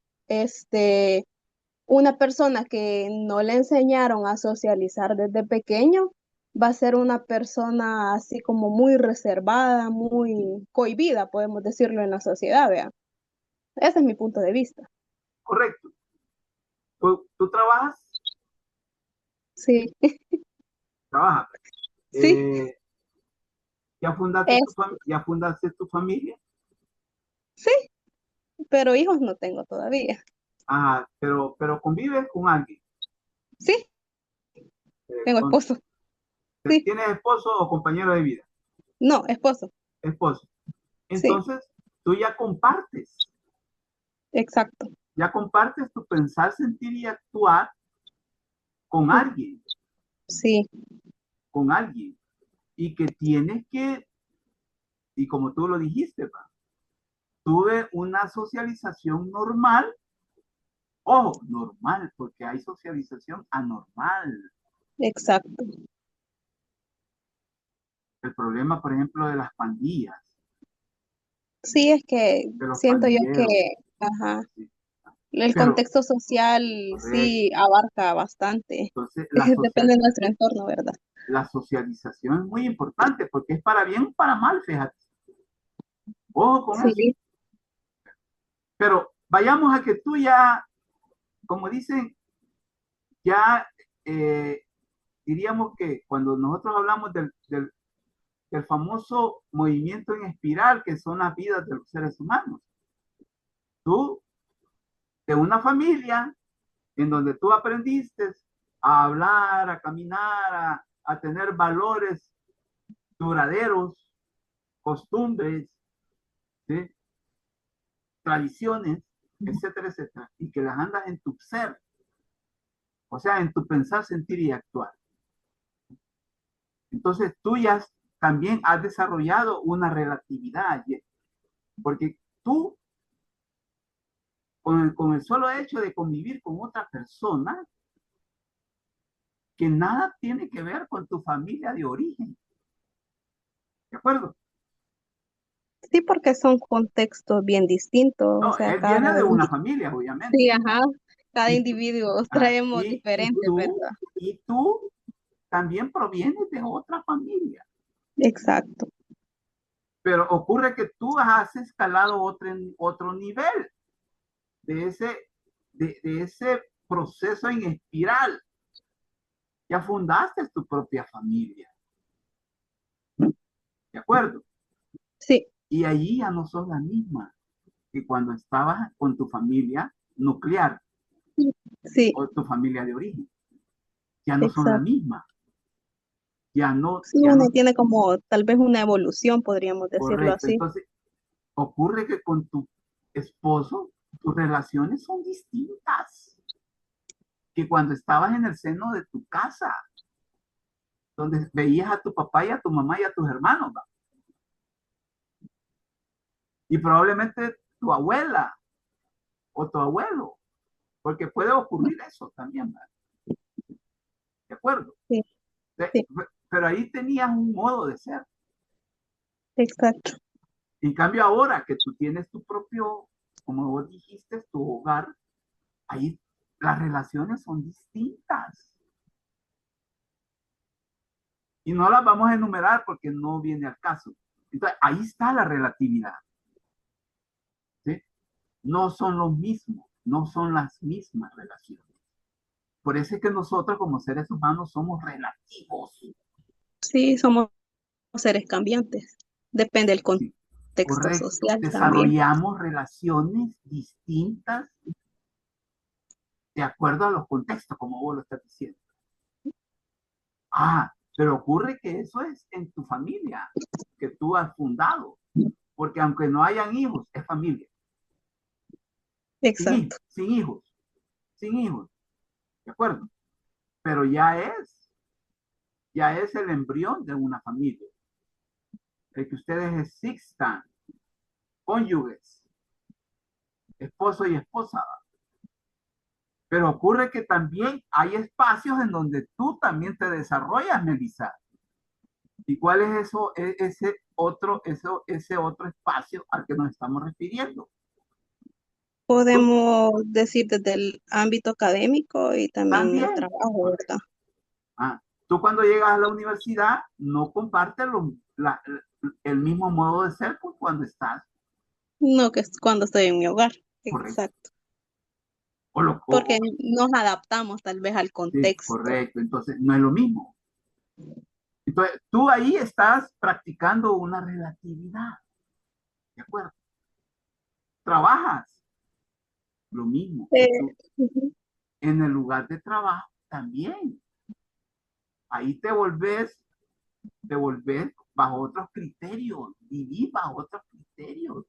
una persona que no le enseñaron a socializar desde pequeño va a ser una persona así como muy reservada, muy cohibida, podemos decirlo en la sociedad, vea. Ese es mi punto de vista. correcto. ¿Tú trabajas? Sí, Trabajas. sí, Eh, es, ¿Ya fundaste tu familia? sí, pero hijos no tengo todavía. Ah, pero convives con alguien. Sí, Eh, tengo con- esposo. Sí, ¿Tienes esposo o compañero de vida? no, esposo. Esposo. Sí, Entonces, tú ya compartes. Exacto. Ya compartes tu pensar, sentir y actuar con alguien, Sí, con alguien. Y que tienes que, y como tú lo dijiste, ¿va? Tuve una socialización normal. Ojo, normal, porque hay socialización anormal. exacto. El problema, por ejemplo, de las pandillas, Sí, es que de los siento yo que, pandilleros. ajá, ¿Sí? el Pero, contexto social correcto. sí abarca bastante. Entonces, Depende de nuestro entorno, ¿verdad? la socialización es muy importante porque es para bien o para mal, fíjate. Ojo con eso. Sí, Pero vayamos a que tú ya, como dicen, ya diríamos que cuando nosotros hablamos del famoso movimiento en espiral, que son las vidas de los seres humanos, tú, de una familia en donde tú aprendiste a hablar, a caminar, a tener valores duraderos, costumbres, ¿sí? Tradiciones, etcétera, etcétera, y que las andas en tu ser, o sea, en tu pensar, sentir y actuar. Entonces tú ya también has desarrollado una relatividad, porque tú, con el solo hecho de convivir con otra persona, que nada tiene que ver con tu familia de origen, ¿de acuerdo? sí, porque son contextos bien distintos, o No, sea, él cada, viene de una familia, obviamente, sí, ajá, cada y tú, individuo ah, traemos diferentes, ¿verdad? y tú también provienes de otra familia. Exacto. Pero ocurre que tú has escalado otro nivel de de ese proceso en espiral. Ya fundaste tu propia familia, ¿de acuerdo? Sí, Y allí ya no sos la misma que cuando estabas con tu familia nuclear sí, o tu familia de origen. Ya no son la exacto. misma. Sí, Ya uno no, tiene como tal vez una evolución, podríamos decirlo correcto. así. Entonces, ocurre que con tu esposo tus relaciones son distintas que cuando estabas en el seno de tu casa, donde veías a tu papá y a tu mamá y a tus hermanos, ¿va? Y probablemente tu abuela o tu abuelo, porque puede ocurrir eso también, ¿va? ¿De acuerdo? Sí, sí, Pero ahí tenías un modo de ser. exacto. En cambio ahora que tú tienes tu propio, como vos dijiste, tu hogar, ahí las relaciones son distintas. Y no las vamos a enumerar porque no viene al caso. Entonces, ahí está la relatividad. ¿Sí? No son los mismos, no son las mismas relaciones. Por eso es que nosotros como seres humanos somos relativos. Sí, somos seres cambiantes. Depende del Sí, contexto correcto. social también. Desarrollamos relaciones distintas de acuerdo a los contextos, como vos lo estás diciendo. Ah, pero ocurre que eso es en tu familia, que tú has fundado, porque aunque no hayan hijos, es familia. Sin hijos, Exacto. sin hijos, sin hijos, ¿de acuerdo? Pero ya es el embrión de una familia. El que ustedes existan, cónyuges, esposo y esposa. Pero ocurre que también hay espacios en donde tú también te desarrollas, Melissa. ¿Y cuál es eso, ese otro espacio al que nos estamos refiriendo? Tú Podemos decir desde el ámbito académico y también el también. trabajo, Correcto. ¿verdad? Ah, tú cuando llegas a la universidad no compartes el mismo modo de ser pues, cuando estás. No que es cuando estoy en mi hogar. Correcto. Exacto. O Porque nos adaptamos tal vez al sí, contexto. correcto. Entonces no es lo mismo. Entonces tú ahí estás practicando una relatividad. ¿De acuerdo? Trabajas lo mismo. Ujú. En el lugar de trabajo también. Ahí te volvés bajo otros criterios, vivís bajo otros criterios.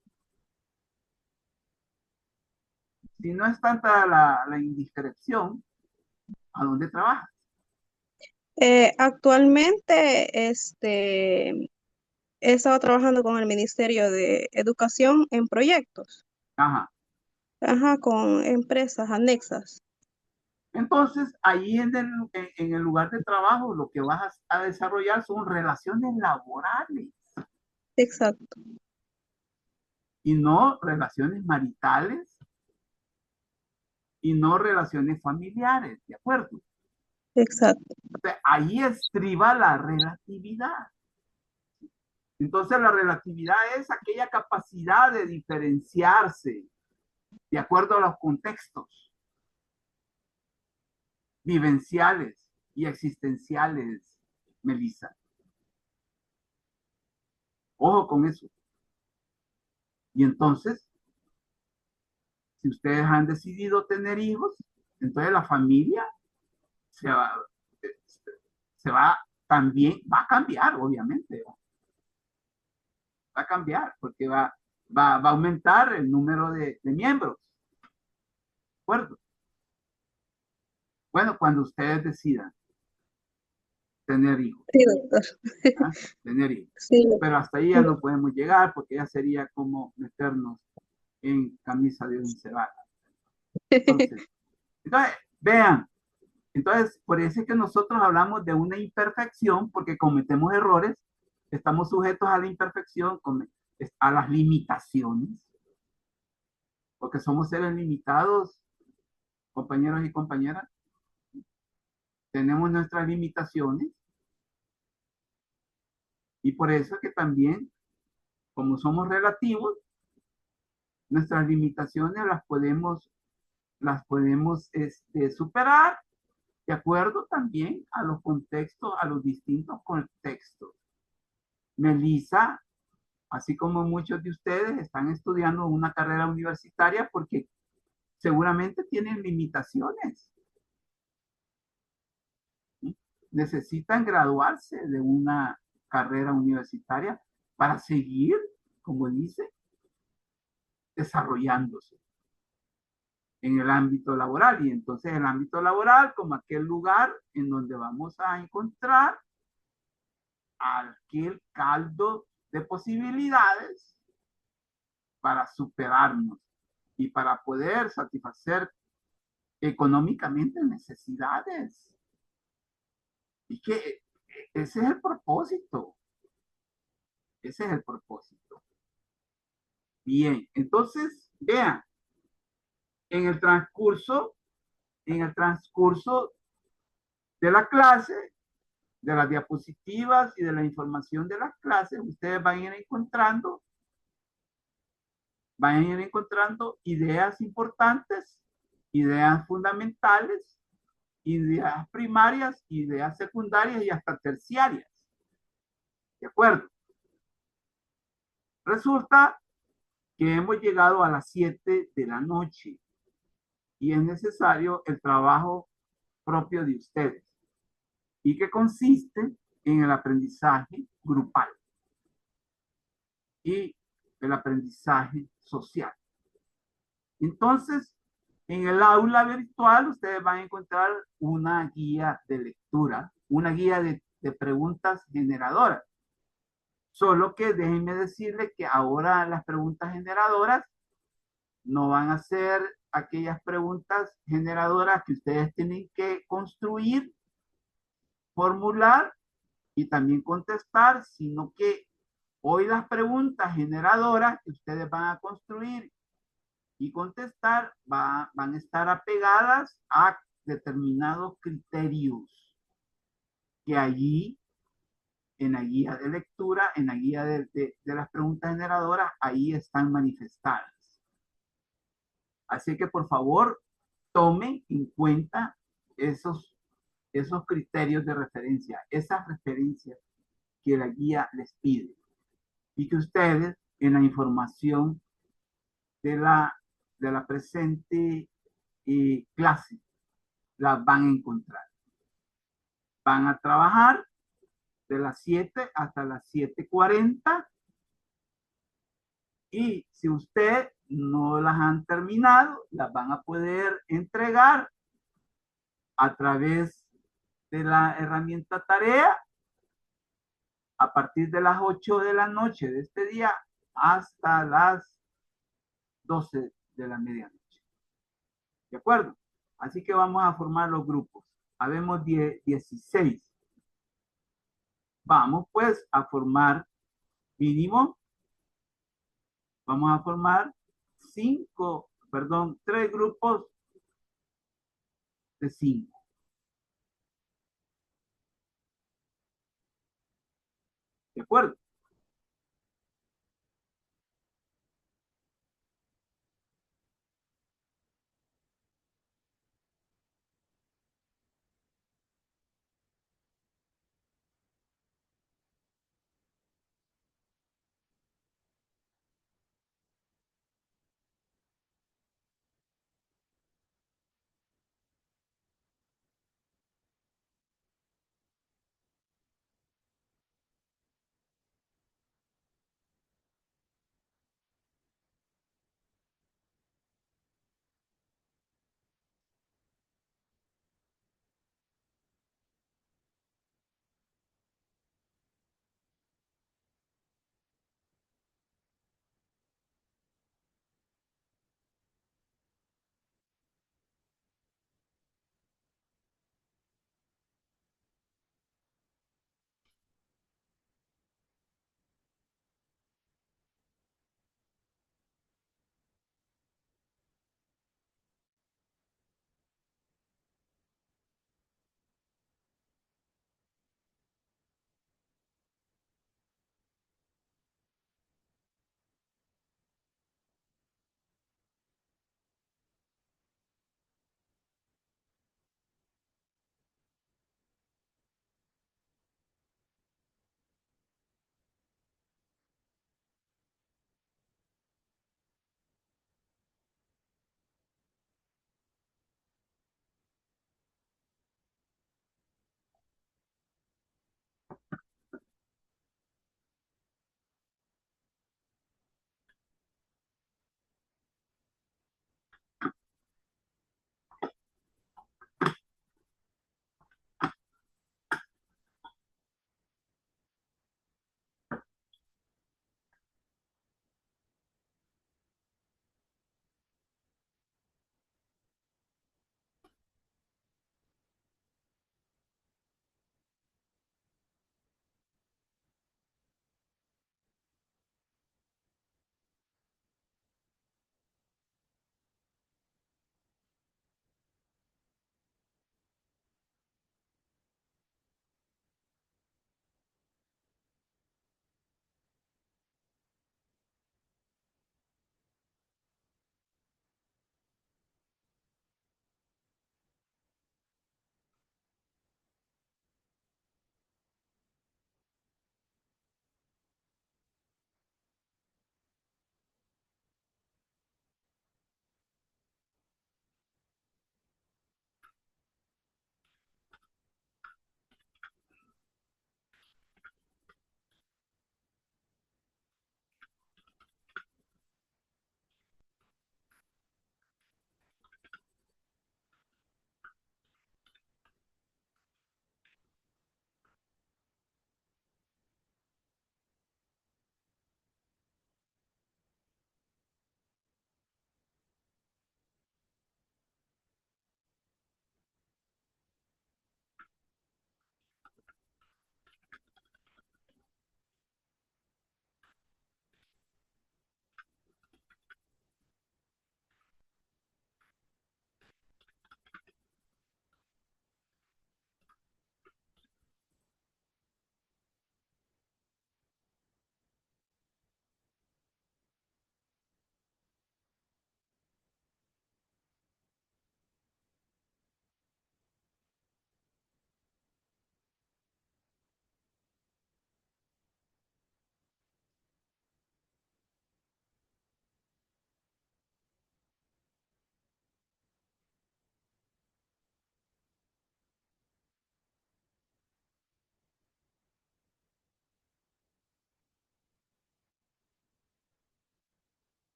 Si no es tanta la indiscreción, ¿a dónde trabajas? Actualmente, he estado trabajando con el Ministerio de Educación en proyectos, Ajá. ajá, con empresas anexas. Entonces, ahí en el lugar de trabajo, lo que vas a desarrollar son relaciones laborales Exacto, y no relaciones maritales y no relaciones familiares, ¿de acuerdo? exacto, O sea, ahí estriba la relatividad. Entonces, la relatividad es aquella capacidad de diferenciarse de acuerdo a los contextos vivenciales y existenciales, Melissa. Ojo con eso. Y entonces, si ustedes han decidido tener hijos, entonces la familia se va, se va también, va a cambiar, obviamente. Va a cambiar porque va a aumentar el número de miembros. ¿De acuerdo? Bueno, cuando ustedes decidan tener hijos, sí, doctor. ¿ah? Tener hijos. Sí, Pero hasta ahí ya no podemos llegar porque ya sería como meternos en camisa de once varas. Entonces, vean, entonces, por eso es que nosotros hablamos de una imperfección, porque cometemos errores, estamos sujetos a la imperfección, a las limitaciones, porque somos seres limitados, compañeros y compañeras, tenemos nuestras limitaciones, y por eso es que también, como somos relativos, nuestras limitaciones las podemos superar de acuerdo también a los contextos, a los distintos contextos. Melissa, así como muchos de ustedes están estudiando una carrera universitaria porque seguramente tienen limitaciones. ¿Sí? Necesitan graduarse de una carrera universitaria para seguir, como dice, desarrollándose en el ámbito laboral. Y entonces el ámbito laboral como aquel lugar en donde vamos a encontrar aquel caldo de posibilidades para superarnos y para poder satisfacer económicamente necesidades. Y que ese es el propósito. Ese es el propósito. Bien, entonces, vean, en el transcurso, en el transcurso de la clase, de las diapositivas y de la información de las clases, ustedes van a ir encontrando ideas importantes, ideas fundamentales, ideas primarias, ideas secundarias y hasta terciarias. ¿De acuerdo? Resulta que hemos llegado a las 7 de la noche y es necesario el trabajo propio de ustedes y que consiste en el aprendizaje grupal y el aprendizaje social. Entonces, en el aula virtual ustedes van a encontrar una guía de lectura, una guía de preguntas generadoras. Solo que déjenme decirles que ahora las preguntas generadoras no van a ser aquellas preguntas generadoras que ustedes tienen que construir, formular y también contestar, sino que hoy las preguntas generadoras que ustedes van a construir y contestar van a estar apegadas a determinados criterios que allí en la guía de lectura, en la guía de las preguntas generadoras, ahí están manifestadas. Así que por favor, tomen en cuenta esos criterios de referencia, esas referencias que la guía les pide y que ustedes en la información de la presente clase las van a encontrar. Van a trabajar de las 7 hasta las 7:40 y si usted no las han terminado, las van a poder entregar a través de la herramienta tarea a partir de las 8 de la noche de este día hasta las 12 de la medianoche. ¿De acuerdo? Así que vamos a formar los grupos. Habemos 16. Vamos pues a formar mínimo, vamos a formar 3 grupos de 5. ¿De acuerdo?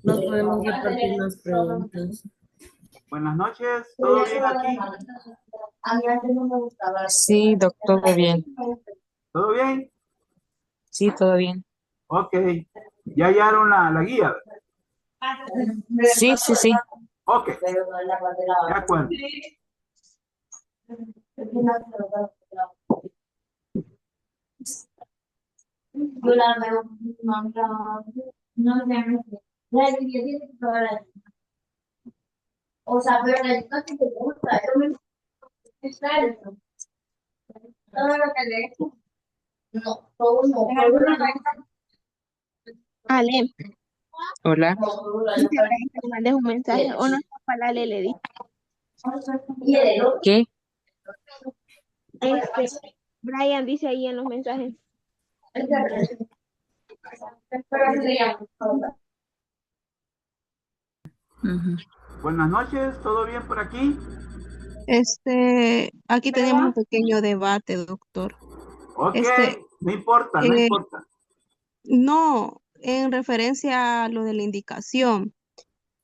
Nos podemos repartir las preguntas. Buenas noches, ¿todo bien aquí? Sí, doctor, todo bien. ¿Todo bien? Sí, todo bien. Ok. ¿Ya hallaron la guía? Sí, sí, sí. Ok, de acuerdo. Ale, Hola. dice Brian que le mandes un mensaje o no está para la Lele. ¿Qué? Brian dice ahí en los mensajes. Ujú. Buenas noches, ¿todo bien por aquí? Aquí tenemos un pequeño debate, doctor. Ok, Este, no importa, no eh, importa. no, en referencia a lo de la indicación,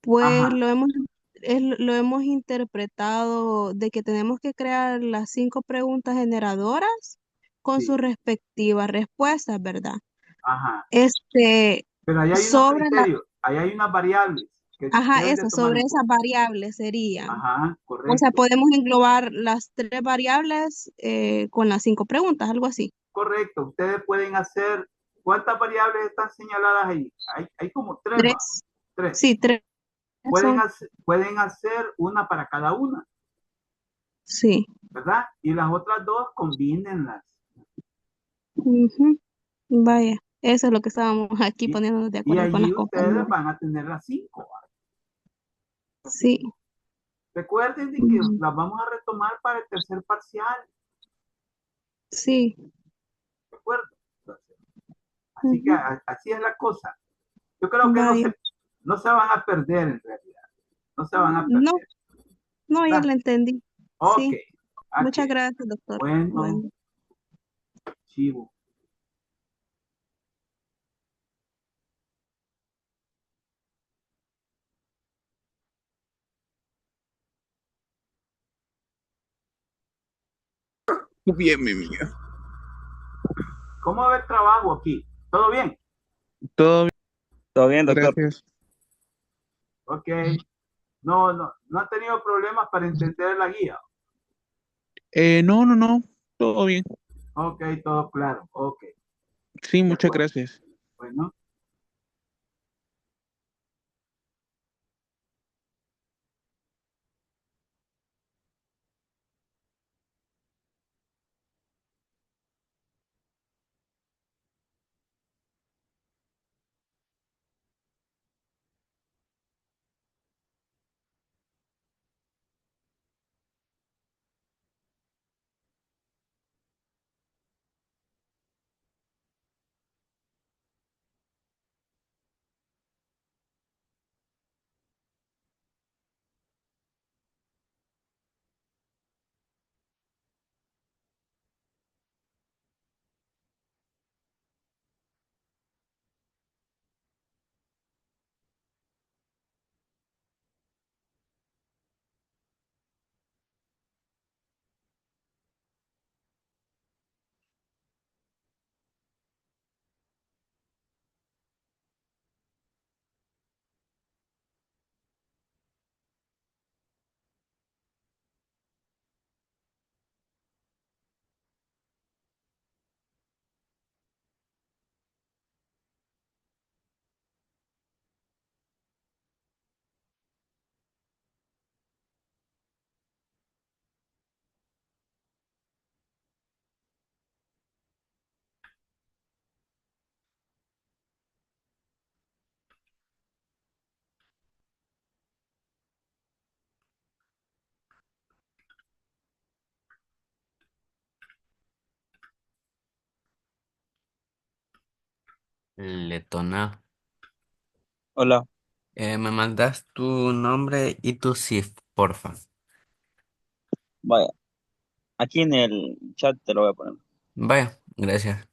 pues Ajá, lo hemos interpretado de que tenemos que crear las 5 preguntas generadoras con sí, sus respectivas respuestas, ¿verdad? ajá. Este, Pero ahí hay unos sobre la, criterios, ahí hay unas variables que ajá, deben de eso, tomar sobre en esas cuenta. variables serían. Ajá, O sea, correcto, podemos englobar las 3 variables con las 5 preguntas, algo así. correcto. Ustedes pueden hacer, ¿cuántas variables están señaladas ahí? Hay como tres, va, Tres, tres. sí, tres son, Pueden hacer una para cada una, sí. ¿verdad? Y las otras dos combínenlas. Ujú. Vaya, eso es lo que estábamos aquí Y, poniéndonos de y acuerdo con las allí ustedes compañeras. van a tener las cinco. ¿Va? Sí. Recuerden de que Mm, las vamos a retomar para el tercer parcial, sí. ¿de acuerdo? Entonces, así que Ujú. así es la cosa. Yo creo que Vaya. no se van a perder en realidad. No se van a No, perder, no, ya ¿verdad? lo entendí. Ok, Sí. ok. Muchas gracias, doctor. Bueno, Bueno. chivo. Bien, mi niño. ¿Cómo va el trabajo aquí? ¿Todo bien? Todo bien, ¿Todo bien, doctor? gracias. Ok. No han tenido problemas para entender la guía. No, no, no, todo bien. Ok, todo claro. Ok, Sí, de muchas acuerdo. gracias. Bueno, Letona, Hola. me mandas tu nombre y tu CIF, porfa. Vaya, aquí en el chat te lo voy a poner. Vaya, gracias.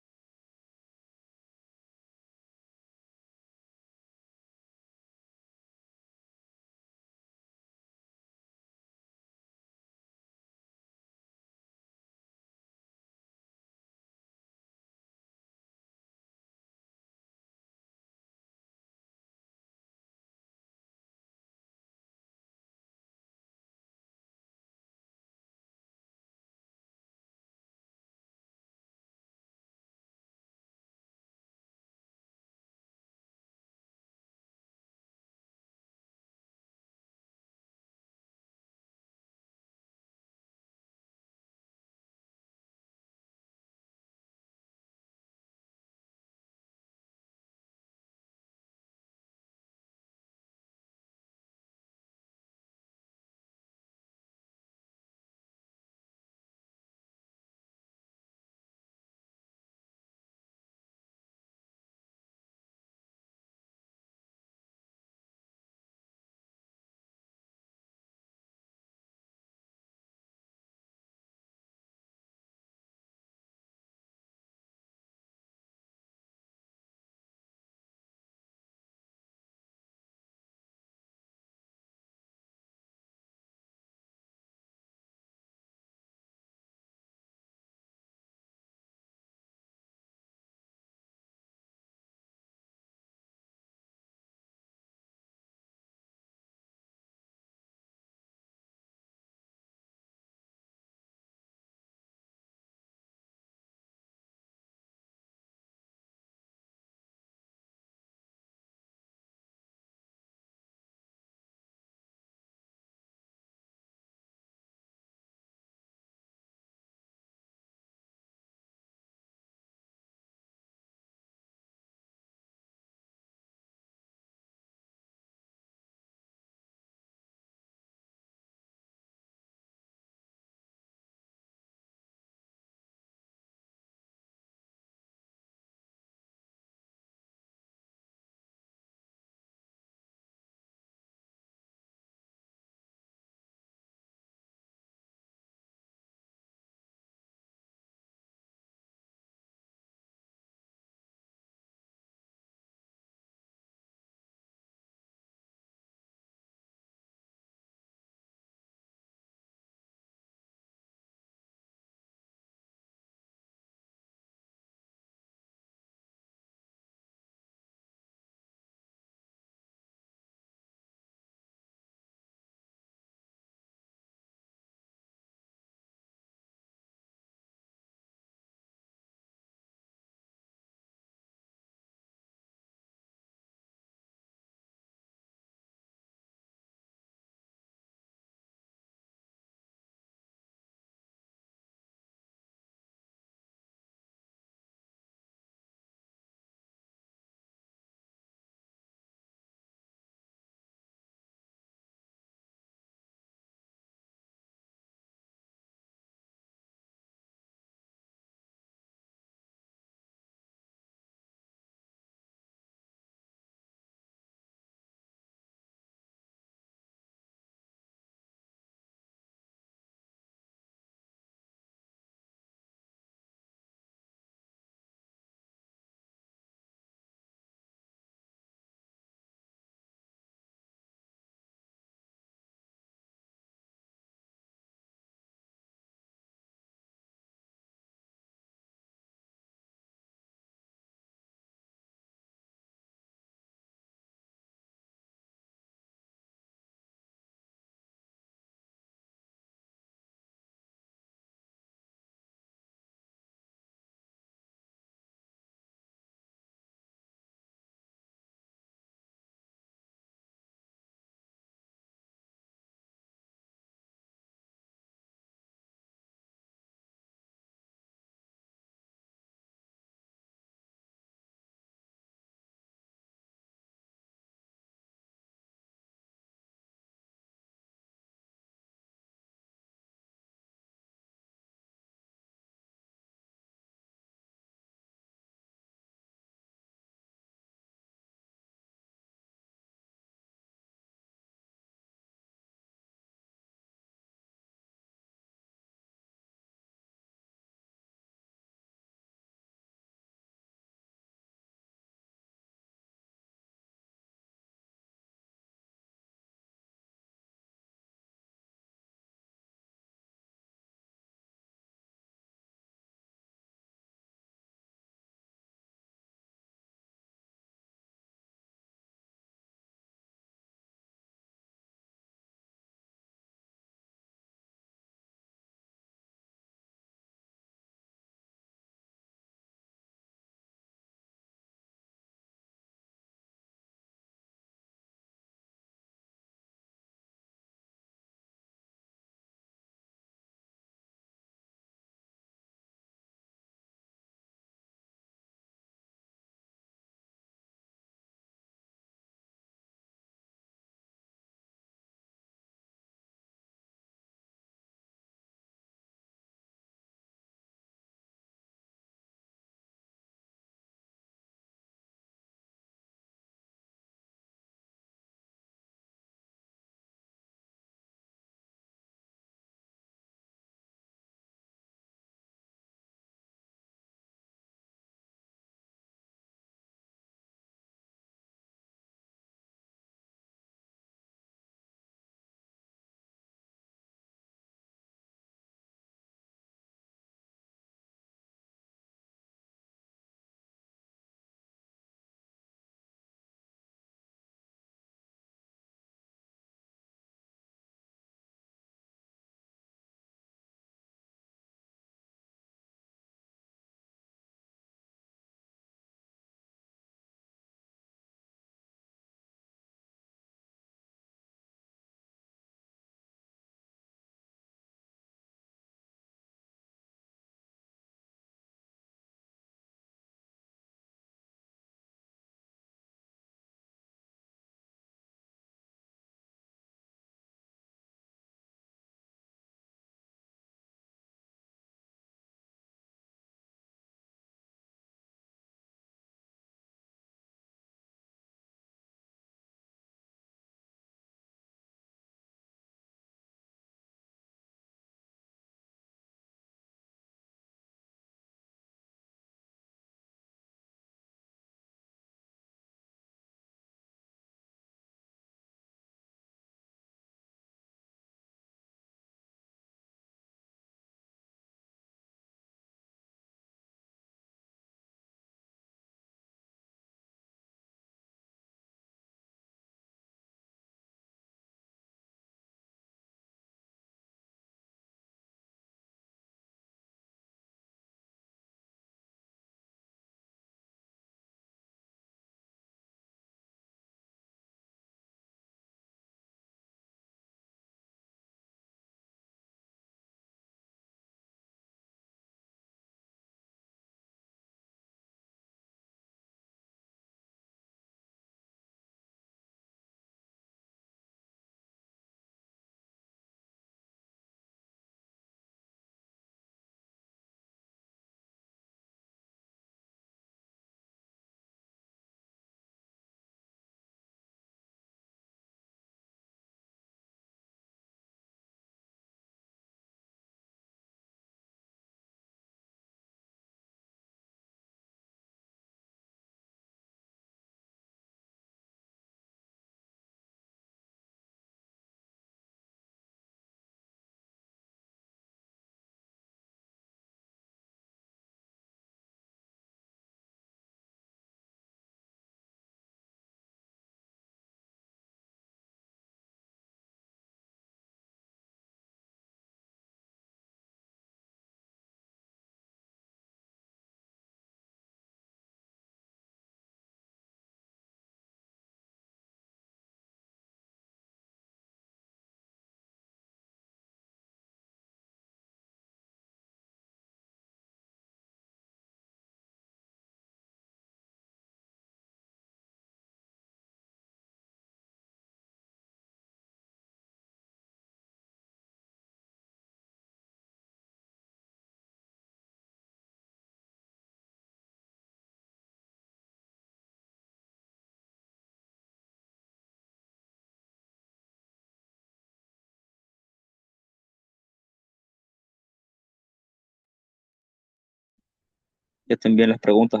Ya te envié las preguntas.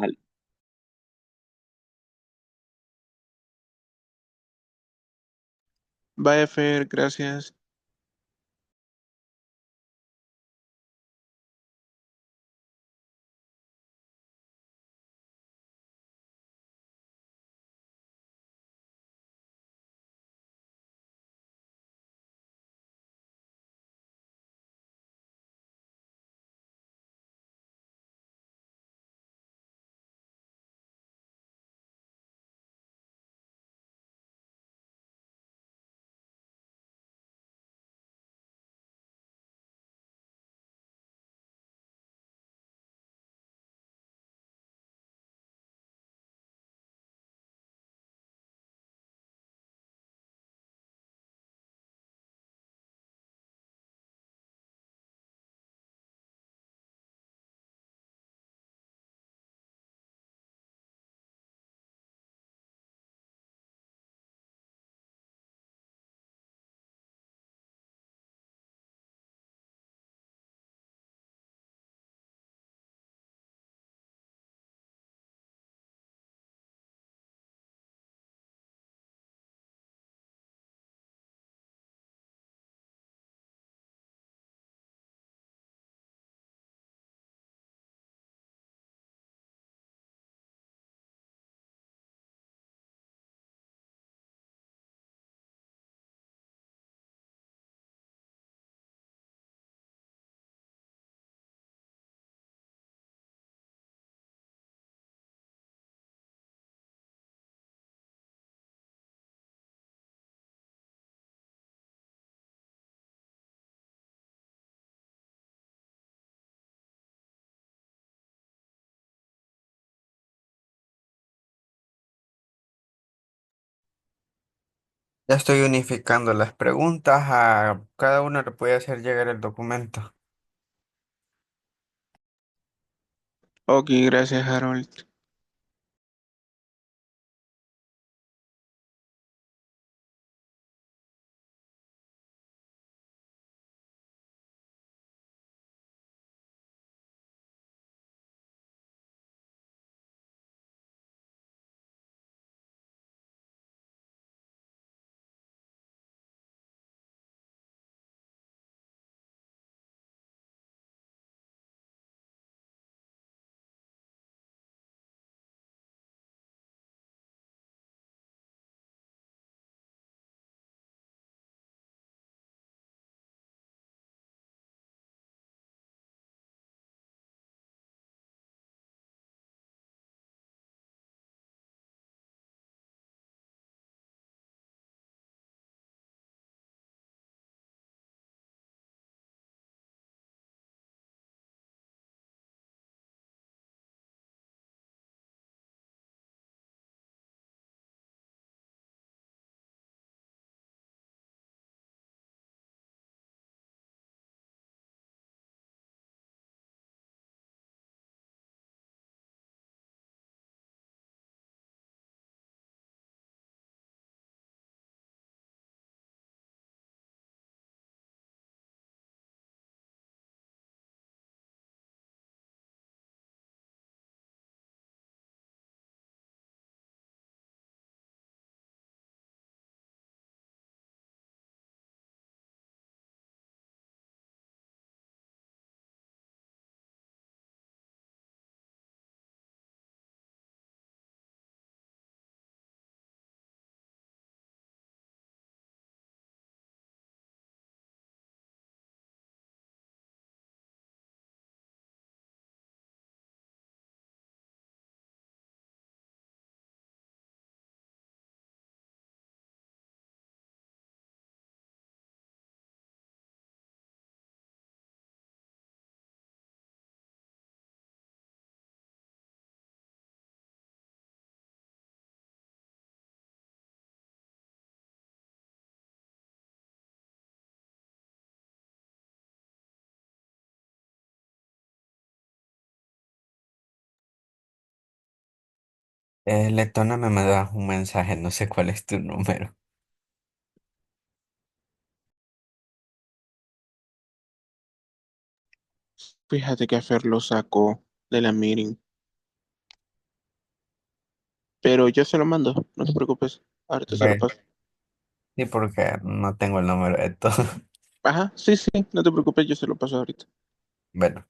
Vaya, Fer, gracias. Ya estoy unificando las preguntas. A cada uno le puede hacer llegar el documento. Ok, gracias, Harold. Letona me da un mensaje, no sé cuál es tu número. Fíjate que Fer lo sacó de la meeting. Pero yo se lo mando, no te preocupes. Ahorita se lo Ve, paso. sí, porque no tengo el número de todo. Ajá, sí, sí, no te preocupes, yo se lo paso ahorita. Bueno.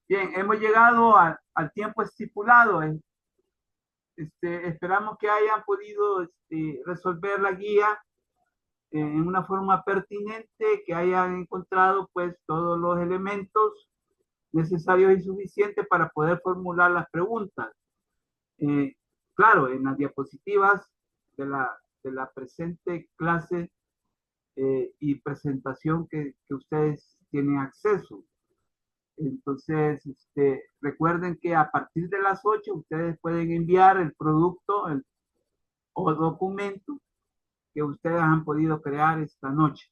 Bien, hemos llegado al tiempo estipulado. Esperamos que hayan podido resolver la guía en una forma pertinente, que hayan encontrado pues todos los elementos necesarios y suficientes para poder formular las preguntas. Eh, claro, en las diapositivas de la presente clase y presentación que ustedes tienen acceso. Entonces, recuerden que a partir de las 8 ustedes pueden enviar el producto o documento que ustedes han podido crear esta noche.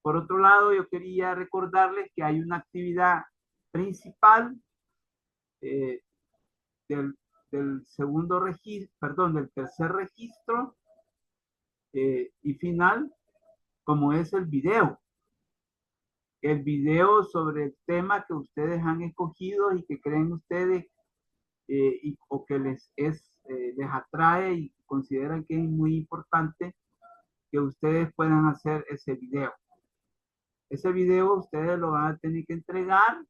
Por otro lado, yo quería recordarles que hay una actividad principal eh, del, del segundo registro, perdón, del tercer registro y final, como es el video. El video sobre el tema que ustedes han escogido y que creen ustedes o que les atrae y consideran que es muy importante que ustedes puedan hacer ese video. Ese video ustedes lo van a tener que entregar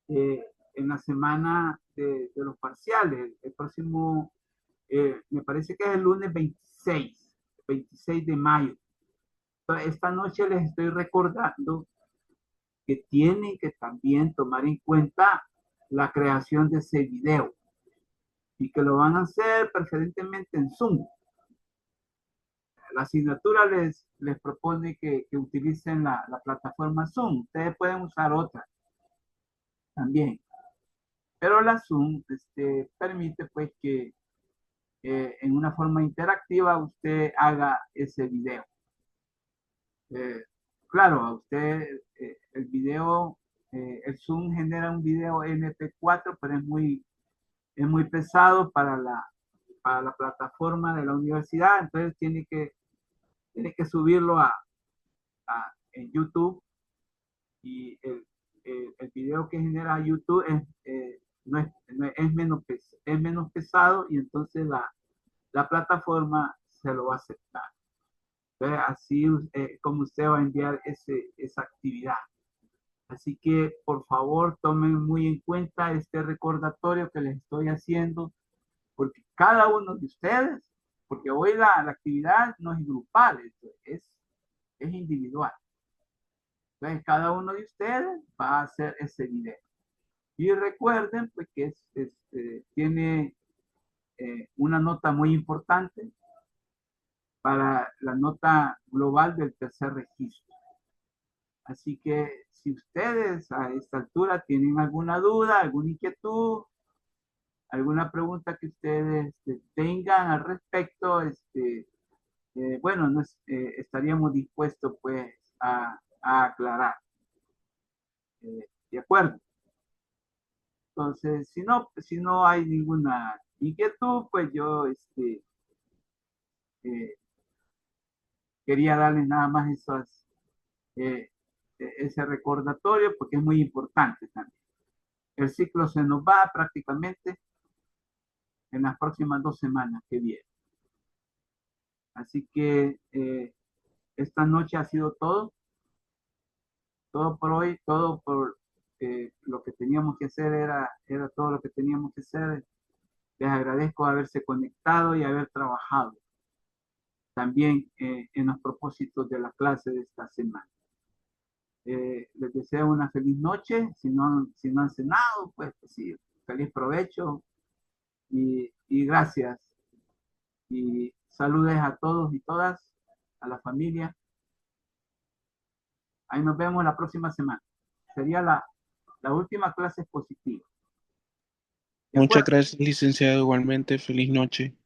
en la semana de los parciales. El próximo, me parece que es el lunes 26 de mayo. Entonces, esta noche les estoy recordando que tienen que también tomar en cuenta la creación de ese video y que lo van a hacer preferentemente en Zoom. La asignatura les propone que utilicen la plataforma Zoom. Ustedes pueden usar otra también. Pero la Zoom permite pues que en una forma interactiva usted haga ese video. Claro, a usted el video, el Zoom genera un video MP4, pero es muy pesado para la plataforma de la universidad, entonces tiene que subirlo en YouTube y el video que genera YouTube es menos pesado y entonces la plataforma se lo va a aceptar. Entonces, así como usted va a enviar esa actividad. Así que por favor tomen muy en cuenta este recordatorio que les estoy haciendo, porque cada uno de ustedes, porque hoy la actividad no es grupal, es individual. Entonces cada uno de ustedes va a hacer ese video. Y recuerden pues que tiene una nota muy importante para la nota global del tercer registro. Así que si ustedes a esta altura tienen alguna duda, alguna inquietud, alguna pregunta que ustedes tengan al respecto, bueno, estaríamos dispuestos pues a aclarar. ¿De acuerdo? Entonces, si no hay ninguna inquietud, pues yo quería darles nada más ese recordatorio porque es muy importante también. El ciclo se nos va prácticamente en las próximas 2 semanas que vienen. Así que esta noche ha sido todo por hoy, todo por lo que teníamos que hacer era todo lo que teníamos que hacer. Les agradezco haberse conectado y haber trabajado también en los propósitos de la clase de esta semana. Les deseo una feliz noche. Si no han cenado, pues sí, feliz provecho y gracias. Y saludes a todos y todas, a la familia. Ahí nos vemos la próxima semana. Sería la última clase expositiva. Muchas gracias, licenciado. Igualmente, feliz noche.